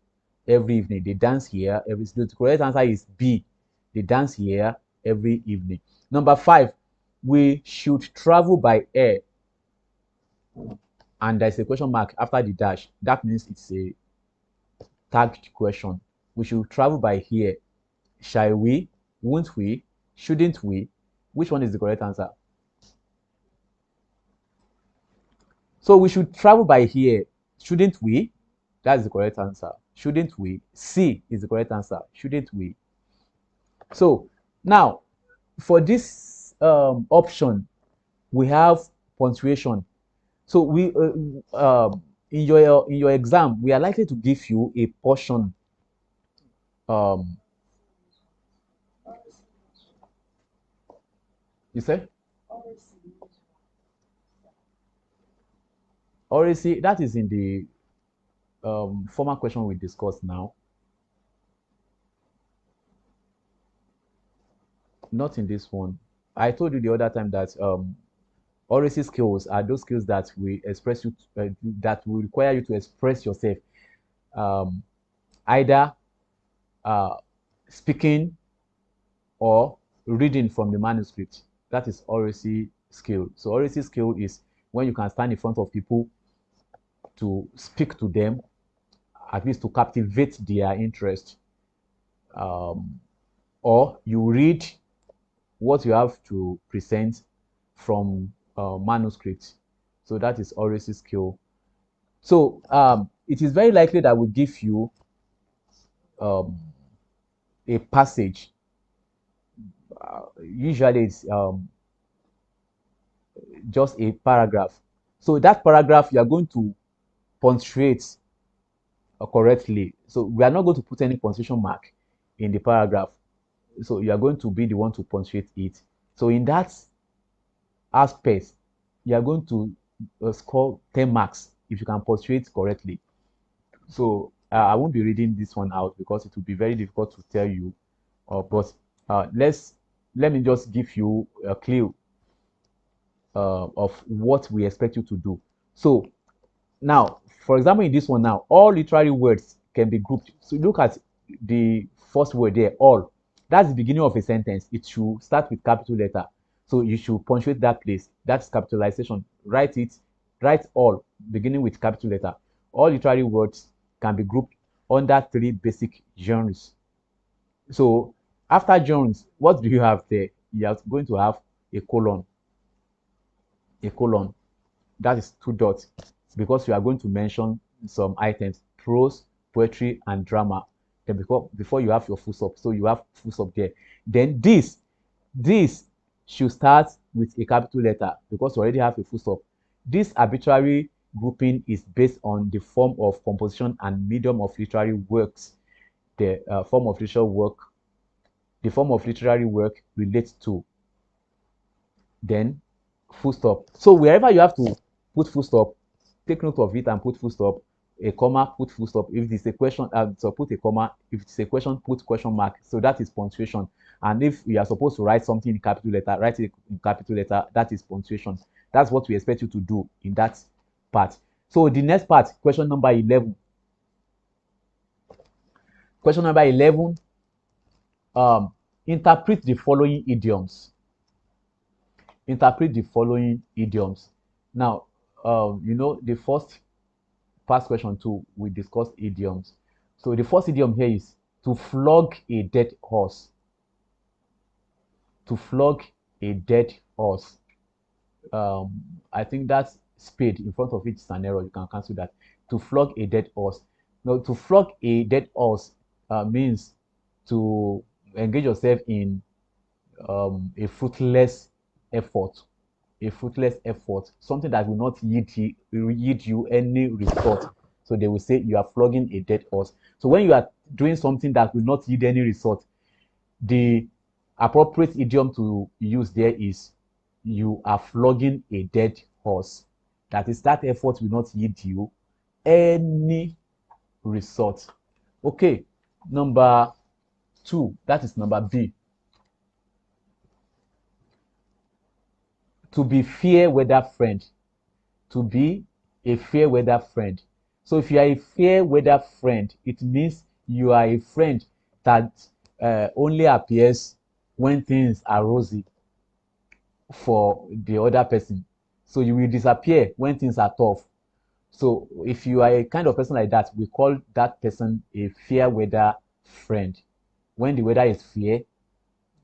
every evening. They dance here every. The correct answer is B. They dance here every evening. Number 5, we should travel by air. And there's a question mark after the dash. That means it's a tagged question. We should travel by here. Shall we? Won't we? Shouldn't we? Which one is the correct answer? So we should travel by here. Shouldn't we? That's the correct answer. Shouldn't we? C is the correct answer. Shouldn't we? So now, for this option, we have punctuation. So we in your exam, we are likely to give you a portion. You say? Oracy, that is in the former question we discussed now. Not in this one. I told you the other time that oracy skills are those skills that will express you, that will require you to express yourself, either speaking or reading from the manuscript. That is oracy skill. So oracy skill is when you can stand in front of people to speak to them, at least to captivate their interest, or you read what you have to present from manuscripts. So that is oracy skill. So it is very likely that we give you a passage. Usually it's just a paragraph. So that paragraph you are going to punctuate correctly. So we are not going to put any punctuation mark in the paragraph. So you are going to be the one to punctuate it. So in that aspect, you are going to score 10 marks if you can punctuate correctly. So I won't be reading this one out because it will be very difficult to tell you. But let me just give you a clue of what we expect you to do. So now, for example, in this one now, all literary words can be grouped. So look at the first word there, all. That's the beginning of a sentence. It should start with capital letter. So you should punctuate that place. That's capitalization. Write it, write all, beginning with capital letter. All literary words can be grouped under 3 basic genres. So after genres, what do you have there? You are going to have a colon. A colon. That is 2 dots, because you are going to mention some items: prose, poetry, and drama. Then before you have your full stop, so you have full stop there. Then this should start with a capital letter because you already have a full stop. This arbitrary grouping is based on the form of composition and medium of literary works. The form of literary work relates to. Then full stop. So wherever you have to put full stop, take note of it and put full stop. A comma, put full stop. If it's a question, so put a comma. If it's a question, put question mark. So that is punctuation. And if you are supposed to write something in capital letter, write it in capital letter. That is punctuation. That's what we expect you to do in that part. So the next part, question number 11. Question number 11. Interpret the following idioms. Interpret the following idioms. Now, the first past question too, we discussed idioms. So the first idiom here is to flog a dead horse. To flog a dead horse. I think that's spade in front of it is an error. You can cancel that. To flog a dead horse. Now, to flog a dead horse means to engage yourself in a fruitless effort. A fruitless effort, something that will not yield you any result. So they will say you are flogging a dead horse. So when you are doing something that will not yield any result, the appropriate idiom to use there is you are flogging a dead horse. That is, that effort will not yield you any result. Okay, number 2, that is number B. To be fair weather friend. To be a fair weather friend. So if you are a fair weather friend, it means you are a friend that only appears when things are rosy for the other person. So you will disappear when things are tough. So if you are a kind of person like that, we call that person a fair weather friend. When the weather is fair,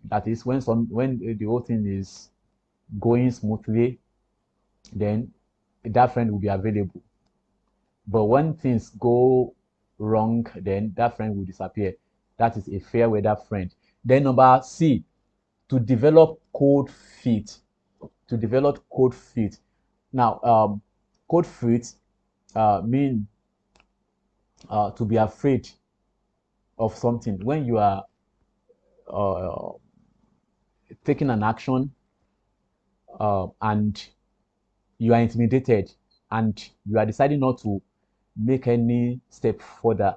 that is when the whole thing is going smoothly, then that friend will be available. But when things go wrong, then that friend will disappear. That is a fair weather friend. Then number C, to develop cold feet. To develop cold feet. Now, cold feet mean to be afraid of something. When you are taking an action and you are intimidated and you are deciding not to make any step further,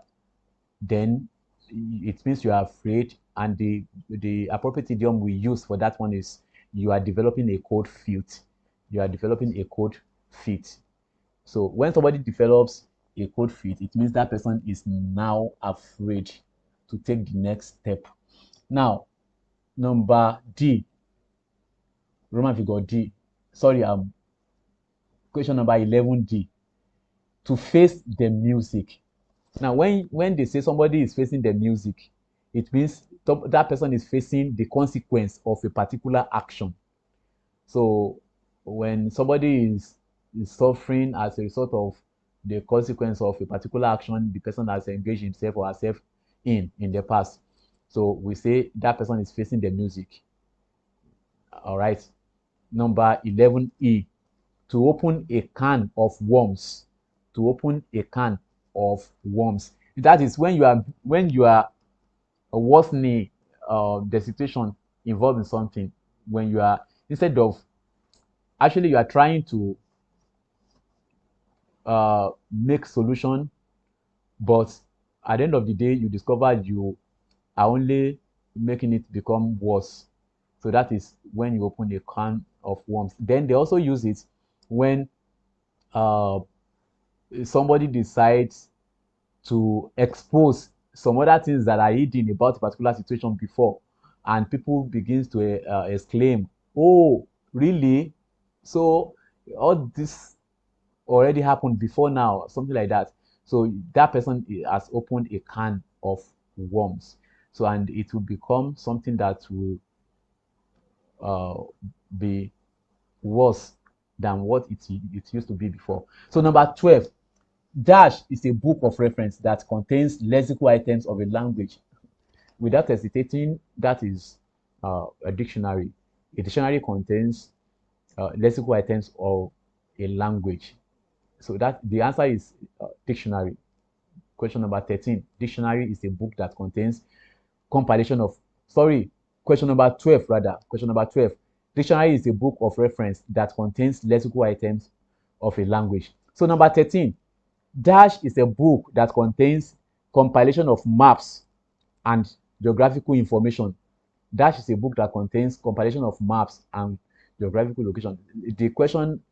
then it means you are afraid, and the appropriate idiom we use for that one is you are developing a cold feet. You are developing a cold feet. So when somebody develops a cold feet, it means that person is now afraid to take the next step. Now, number D, Roman figure D. Sorry, question number 11D. To face the music. Now, when they say somebody is facing the music, it means that person is facing the consequence of a particular action. So when somebody is suffering as a result of the consequence of a particular action the person has engaged himself or herself in the past, so we say that person is facing the music. All right. Number 11E. To open a can of worms. To open a can of worms. That is when you are worsening the situation involved in something. When you are, instead of actually you are trying to make solution, but at the end of the day, you discover you are only making it become worse. So that is when you open a can of worms. Then they also use it when uh, somebody decides to expose some other things that are hidden about a particular situation before, and people begins to exclaim, "Oh, really? So all this already happened before now," something like that. So that person has opened a can of worms. So and it will become something that will uh, be worse than what it used to be before. So number 12, Dash is a book of reference that contains lexical items of a language. Without hesitating, that is a dictionary. A dictionary contains lexical items of a language. So that the answer is dictionary. Question number 13. Dictionary is a book that contains compilation of, sorry, question number 12 rather. Question number 12. Dictionary is a book of reference that contains lexical items of a language. So number 13. Dash is a book that contains compilation of maps and geographical information. Dash is a book that contains compilation of maps and geographical location. The question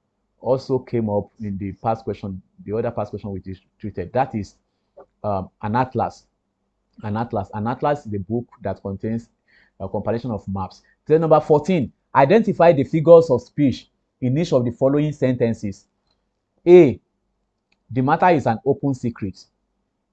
also came up in the past question, the other past question we treated. That is an atlas. An atlas. An atlas is a book that contains a compilation of maps. Then number 14, identify the figures of speech in each of the following sentences. A, the matter is an open secret.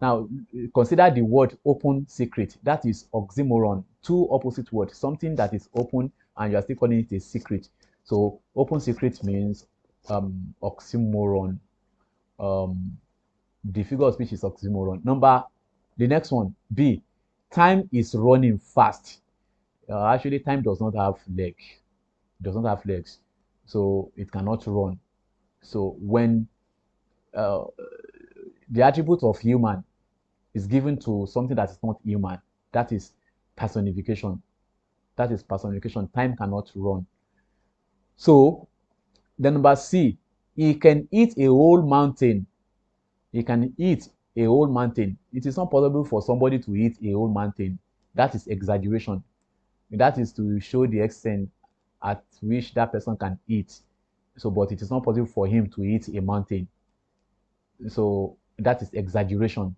Now, consider the word open secret. That is oxymoron. Two opposite words. Something that is open and you are still calling it a secret. So, open secret means oxymoron. The figure of speech is oxymoron. The next one, B. Time is running fast. Actually, time does not have legs. It does not have legs. So, it cannot run. So, when uh, the attribute of human is given to something that is not human, that is personification. That is personification. Time cannot run. So, then number C, he can eat a whole mountain. He can eat a whole mountain. It is not possible for somebody to eat a whole mountain. That is exaggeration. That is to show the extent at which that person can eat. So, but it is not possible for him to eat a mountain. So that is exaggeration.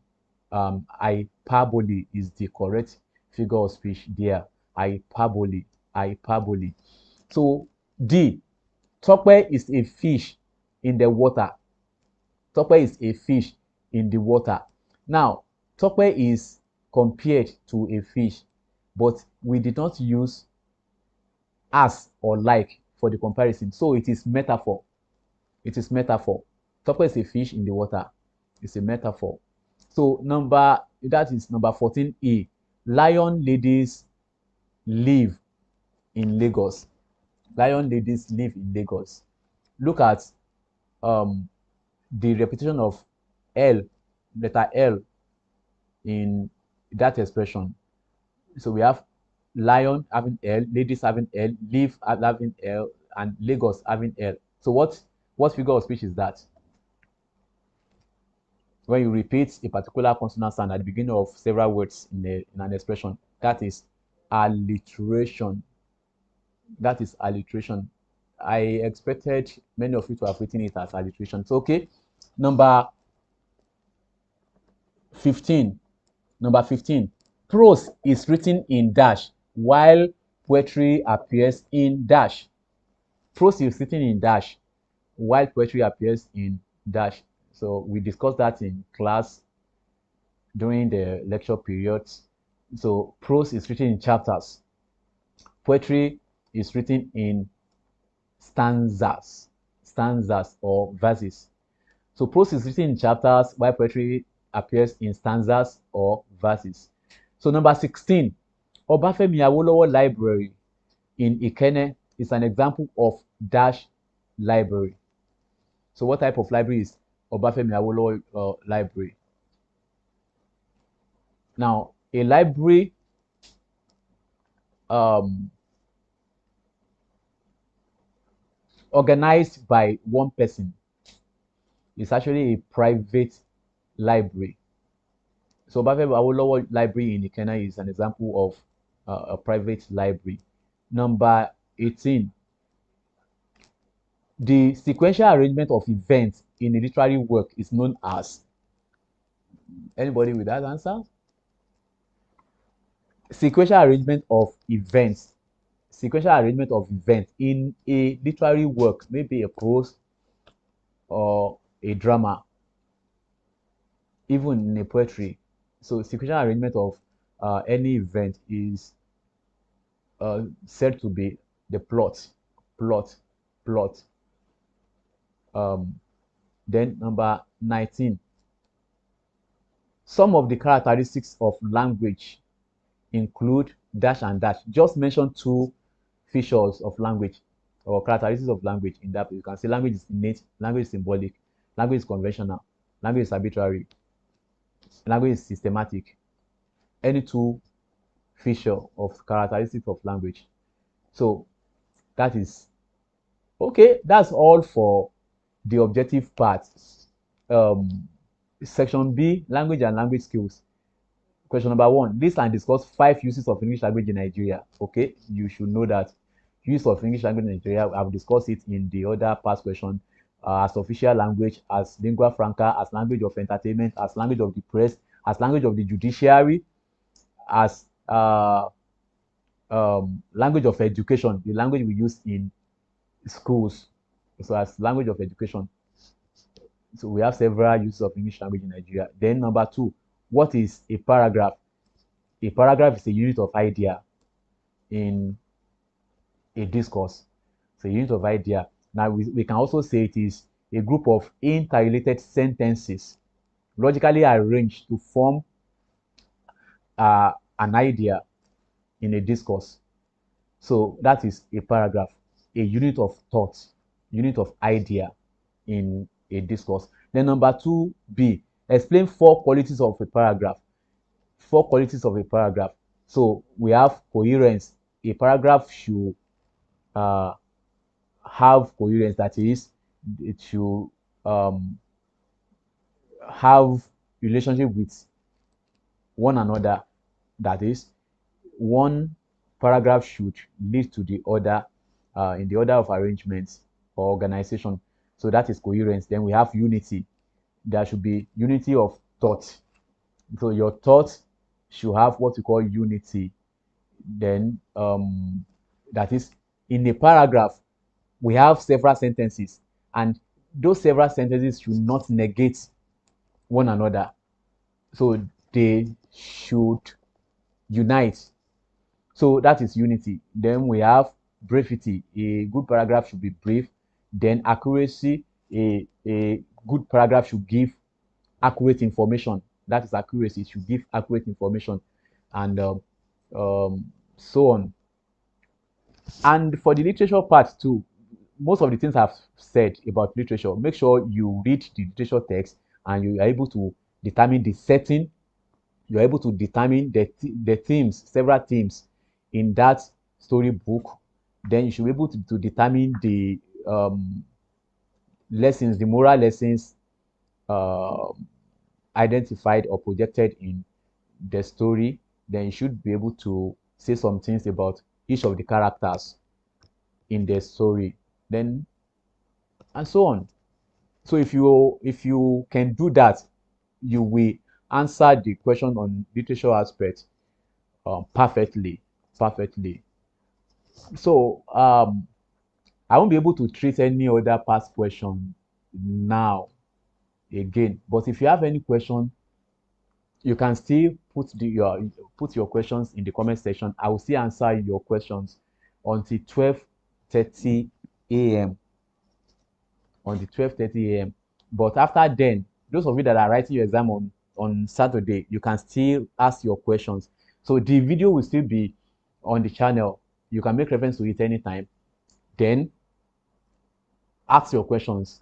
Hyperbole is the correct figure of speech there. Hyperbole. Hyperbole. So D. Tope is a fish in the water. Tope is a fish in the water. Now, Tope is compared to a fish, but we did not use as or like for the comparison. So it is metaphor. It is metaphor. Tope is a fish in the water. It's a metaphor. So that is number 14A. Lion ladies live in Lagos. Lion ladies live in Lagos. Look at the repetition of L, letter L in that expression. So we have lion having L, ladies having L, live having L, and Lagos having L. So what figure of speech is that? When you repeat a particular consonant sound at the beginning of several words in an expression, that is alliteration. That is alliteration. I expected many of you to have written it as alliteration. So, okay. Number 15. Number 15. Prose is written in dash, while poetry appears in dash. Prose is written in dash, while poetry appears in dash. So we discussed that in class during the lecture periods. So prose is written in chapters. Poetry is written in stanzas or verses. So prose is written in chapters, while poetry appears in stanzas or verses. So number 16, Obafemi Awolowo Library in Ikenne is an example of dash library. So what type of library is Obafemi Awolowo Library? Now, a library organized by one person is actually a private library. So Obafemi Awolowo Library in Ikena is an example of a private library. Number 18, the sequential arrangement of events in a literary work is known as. Anybody with that answer? Sequential arrangement of events. Sequential arrangement of events in a literary work, maybe a prose or a drama, even in a poetry. So sequential arrangement of any event is said to be the plot, plot, plot. Then number 19, some of the characteristics of language include dash and dash. Just mention two features of language or characteristics of language in that. You can say language is innate, language is symbolic, language is conventional, language is arbitrary, language is systematic. Any two feature of characteristics of language. So that is okay. That's all for the objective part. Section B, language and language skills. Question number 1, list and discuss 5 uses of English language in Nigeria. Okay, you should know that use of English language in Nigeria, I've discussed it in the other past question, as official language, as lingua franca, as language of entertainment, as language of the press, as language of the judiciary, as language of education, the language we use in schools. So as language of education. So we have several uses of English language in Nigeria. Then number 2, what is a paragraph? A paragraph is a unit of idea in a discourse. It's a unit of idea. Now we can also say it is a group of interrelated sentences logically arranged to form an idea in a discourse. So that is a paragraph, a unit of thought, unit of idea in a discourse. Then number 2B, explain 4 qualities of a paragraph. 4 qualities of a paragraph. So we have coherence. A paragraph should have coherence. That is, it should have relationship with one another. That is, one paragraph should lead to the other in the order of arrangement or organization. So that is coherence. Then we have unity. There should be unity of thought. So your thought should have what we call unity. Then that is, in a paragraph, we have several sentences, and those several sentences should not negate one another. So they should unite. So that is unity. Then we have brevity. A good paragraph should be brief. Then accuracy. A good paragraph should give accurate information. That is accuracy. It should give accurate information, and so on. And for the literature part too, most of the things I've said about literature, make sure you read the literature text and you are able to determine the setting. You're able to determine the themes, several themes in that storybook. Then you should be able to determine the lessons, the moral lessons identified or projected in the story. Then you should be able to say some things about each of the characters in the story, then and so on. So if you can do that, you will answer the question on literature aspect perfectly. So I won't be able to treat any other past question now again, but if you have any question, you can still put your questions in the comment section. I will still answer your questions until 12:30 a.m. until 12:30 a.m. But after then, those of you that are writing your exam on Saturday, you can still ask your questions. So the video will still be on the channel. You can make reference to it anytime. Then ask your questions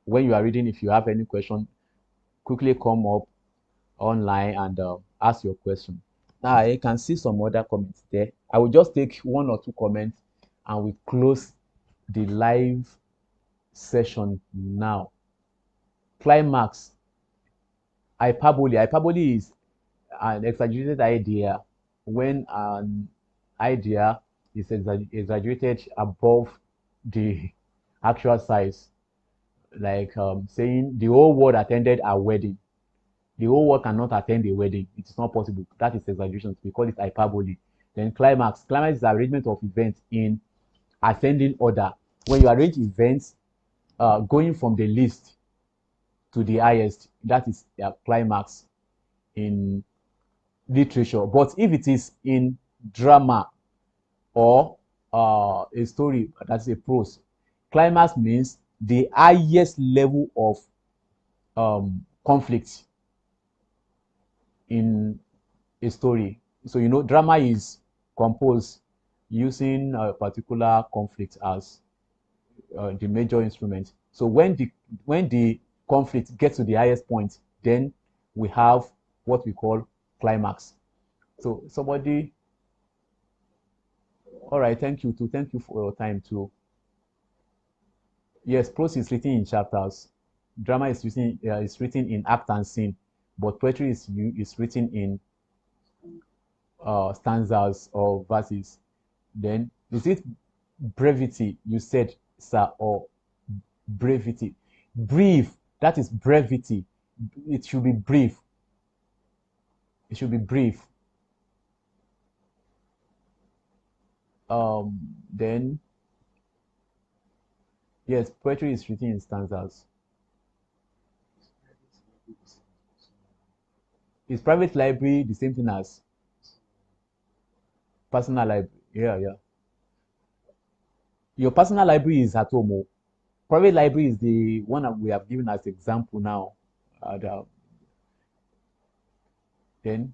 when you are reading. If you have any question, quickly come up online and ask your question. Now I can see some other comments there. I will just take 1 or 2 comments and we close the live session now. Climax. Hyperbole. Hyperbole is an exaggerated idea when an idea is exaggerated above the actual size. Like saying the whole world attended a wedding. The whole world cannot attend a wedding. It is not possible. That is exaggeration. We call it hyperbole. Then climax. Climax is arrangement of events in ascending order. When you arrange events going from the least to the highest, that is their climax in literature. But if it is in drama or a story, that's a prose, climax means the highest level of conflict in a story. So you know, drama is composed using a particular conflict as the major instrument. So when the conflict gets to the highest point, then we have what we call climax. So somebody, all right, thank you too. Thank you for your time too. Yes, prose is written in chapters. Drama is written in act and scene, but poetry is written in stanzas or verses. Then is it brevity? You said, sir, or brevity? Brief. That is brevity. It should be brief. It should be brief. Then yes, poetry is written in stanzas. Is private library the same thing as personal library? Yeah, yeah. Your personal library is at home. Oh. Private library is the one that we have given as example now. Then,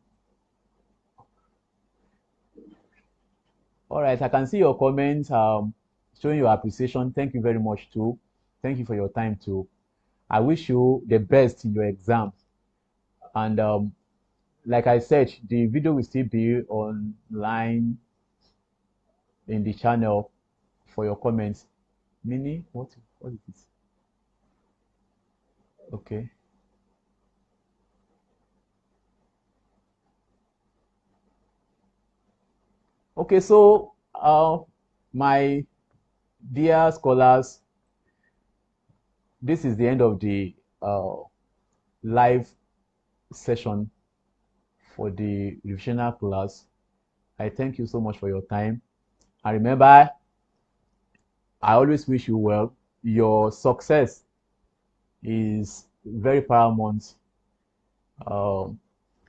all right, I can see your comments showing your appreciation. Thank you very much too. Thank you for your time too. I wish you the best in your exam. And like I said, the video will still be online in the channel for your comments. Mini, what is this? Okay. Okay, so my dear scholars, this is the end of the live session for the revisional class. I thank you so much for your time. And remember, I always wish you well. Your success is very paramount,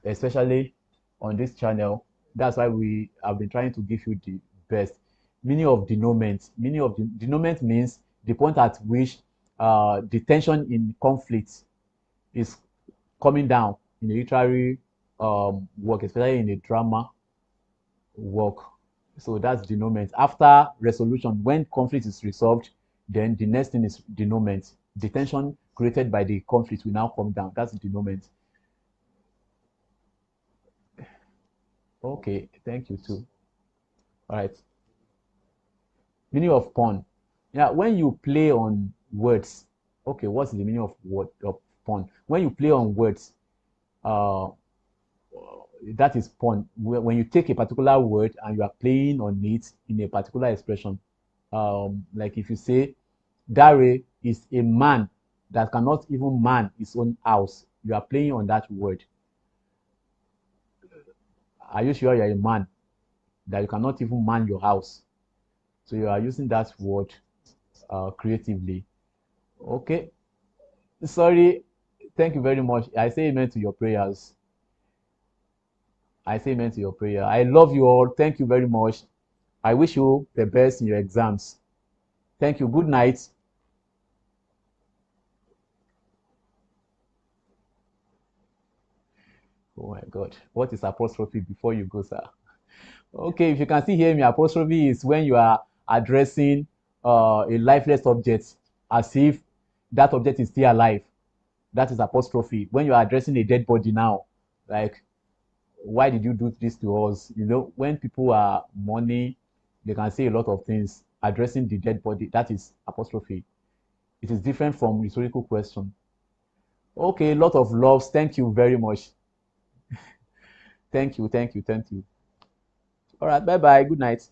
especially on this channel. That's why we have been trying to give you the best. Meaning of denouement. Meaning of denouement means the point at which the tension in conflict is coming down in a literary work, especially in a drama work. So that's denouement. After resolution, when conflict is resolved, then the next thing is denouement. The tension created by the conflict will now come down. That's denouement. Okay, thank you too. All right. Meaning of pun. Yeah, when you play on words, okay, what's the meaning of word of pun? When you play on words, uh, that is pun. When you take a particular word and you are playing on it in a particular expression, like if you say, Dare is a man that cannot even man his own house, you are playing on that word. Are you sure you're a man that you cannot even man your house? So you are using that word creatively. Okay. Sorry. Thank you very much. I say amen to your prayers. I say amen to your prayer. I love you all. Thank you very much. I wish you the best in your exams. Thank you. Good night. Oh my God. What is apostrophe before you go, sir? Okay, if you can still hear me, apostrophe is when you are addressing a lifeless object as if that object is still alive. That is apostrophe. When you are addressing a dead body now, like, why did you do this to us? You know, when people are mourning, they can say a lot of things. Addressing the dead body, that is apostrophe. It is different from rhetorical question. Okay, a lot of loves. Thank you very much. Thank you, thank you, thank you. All right, bye bye. Good night.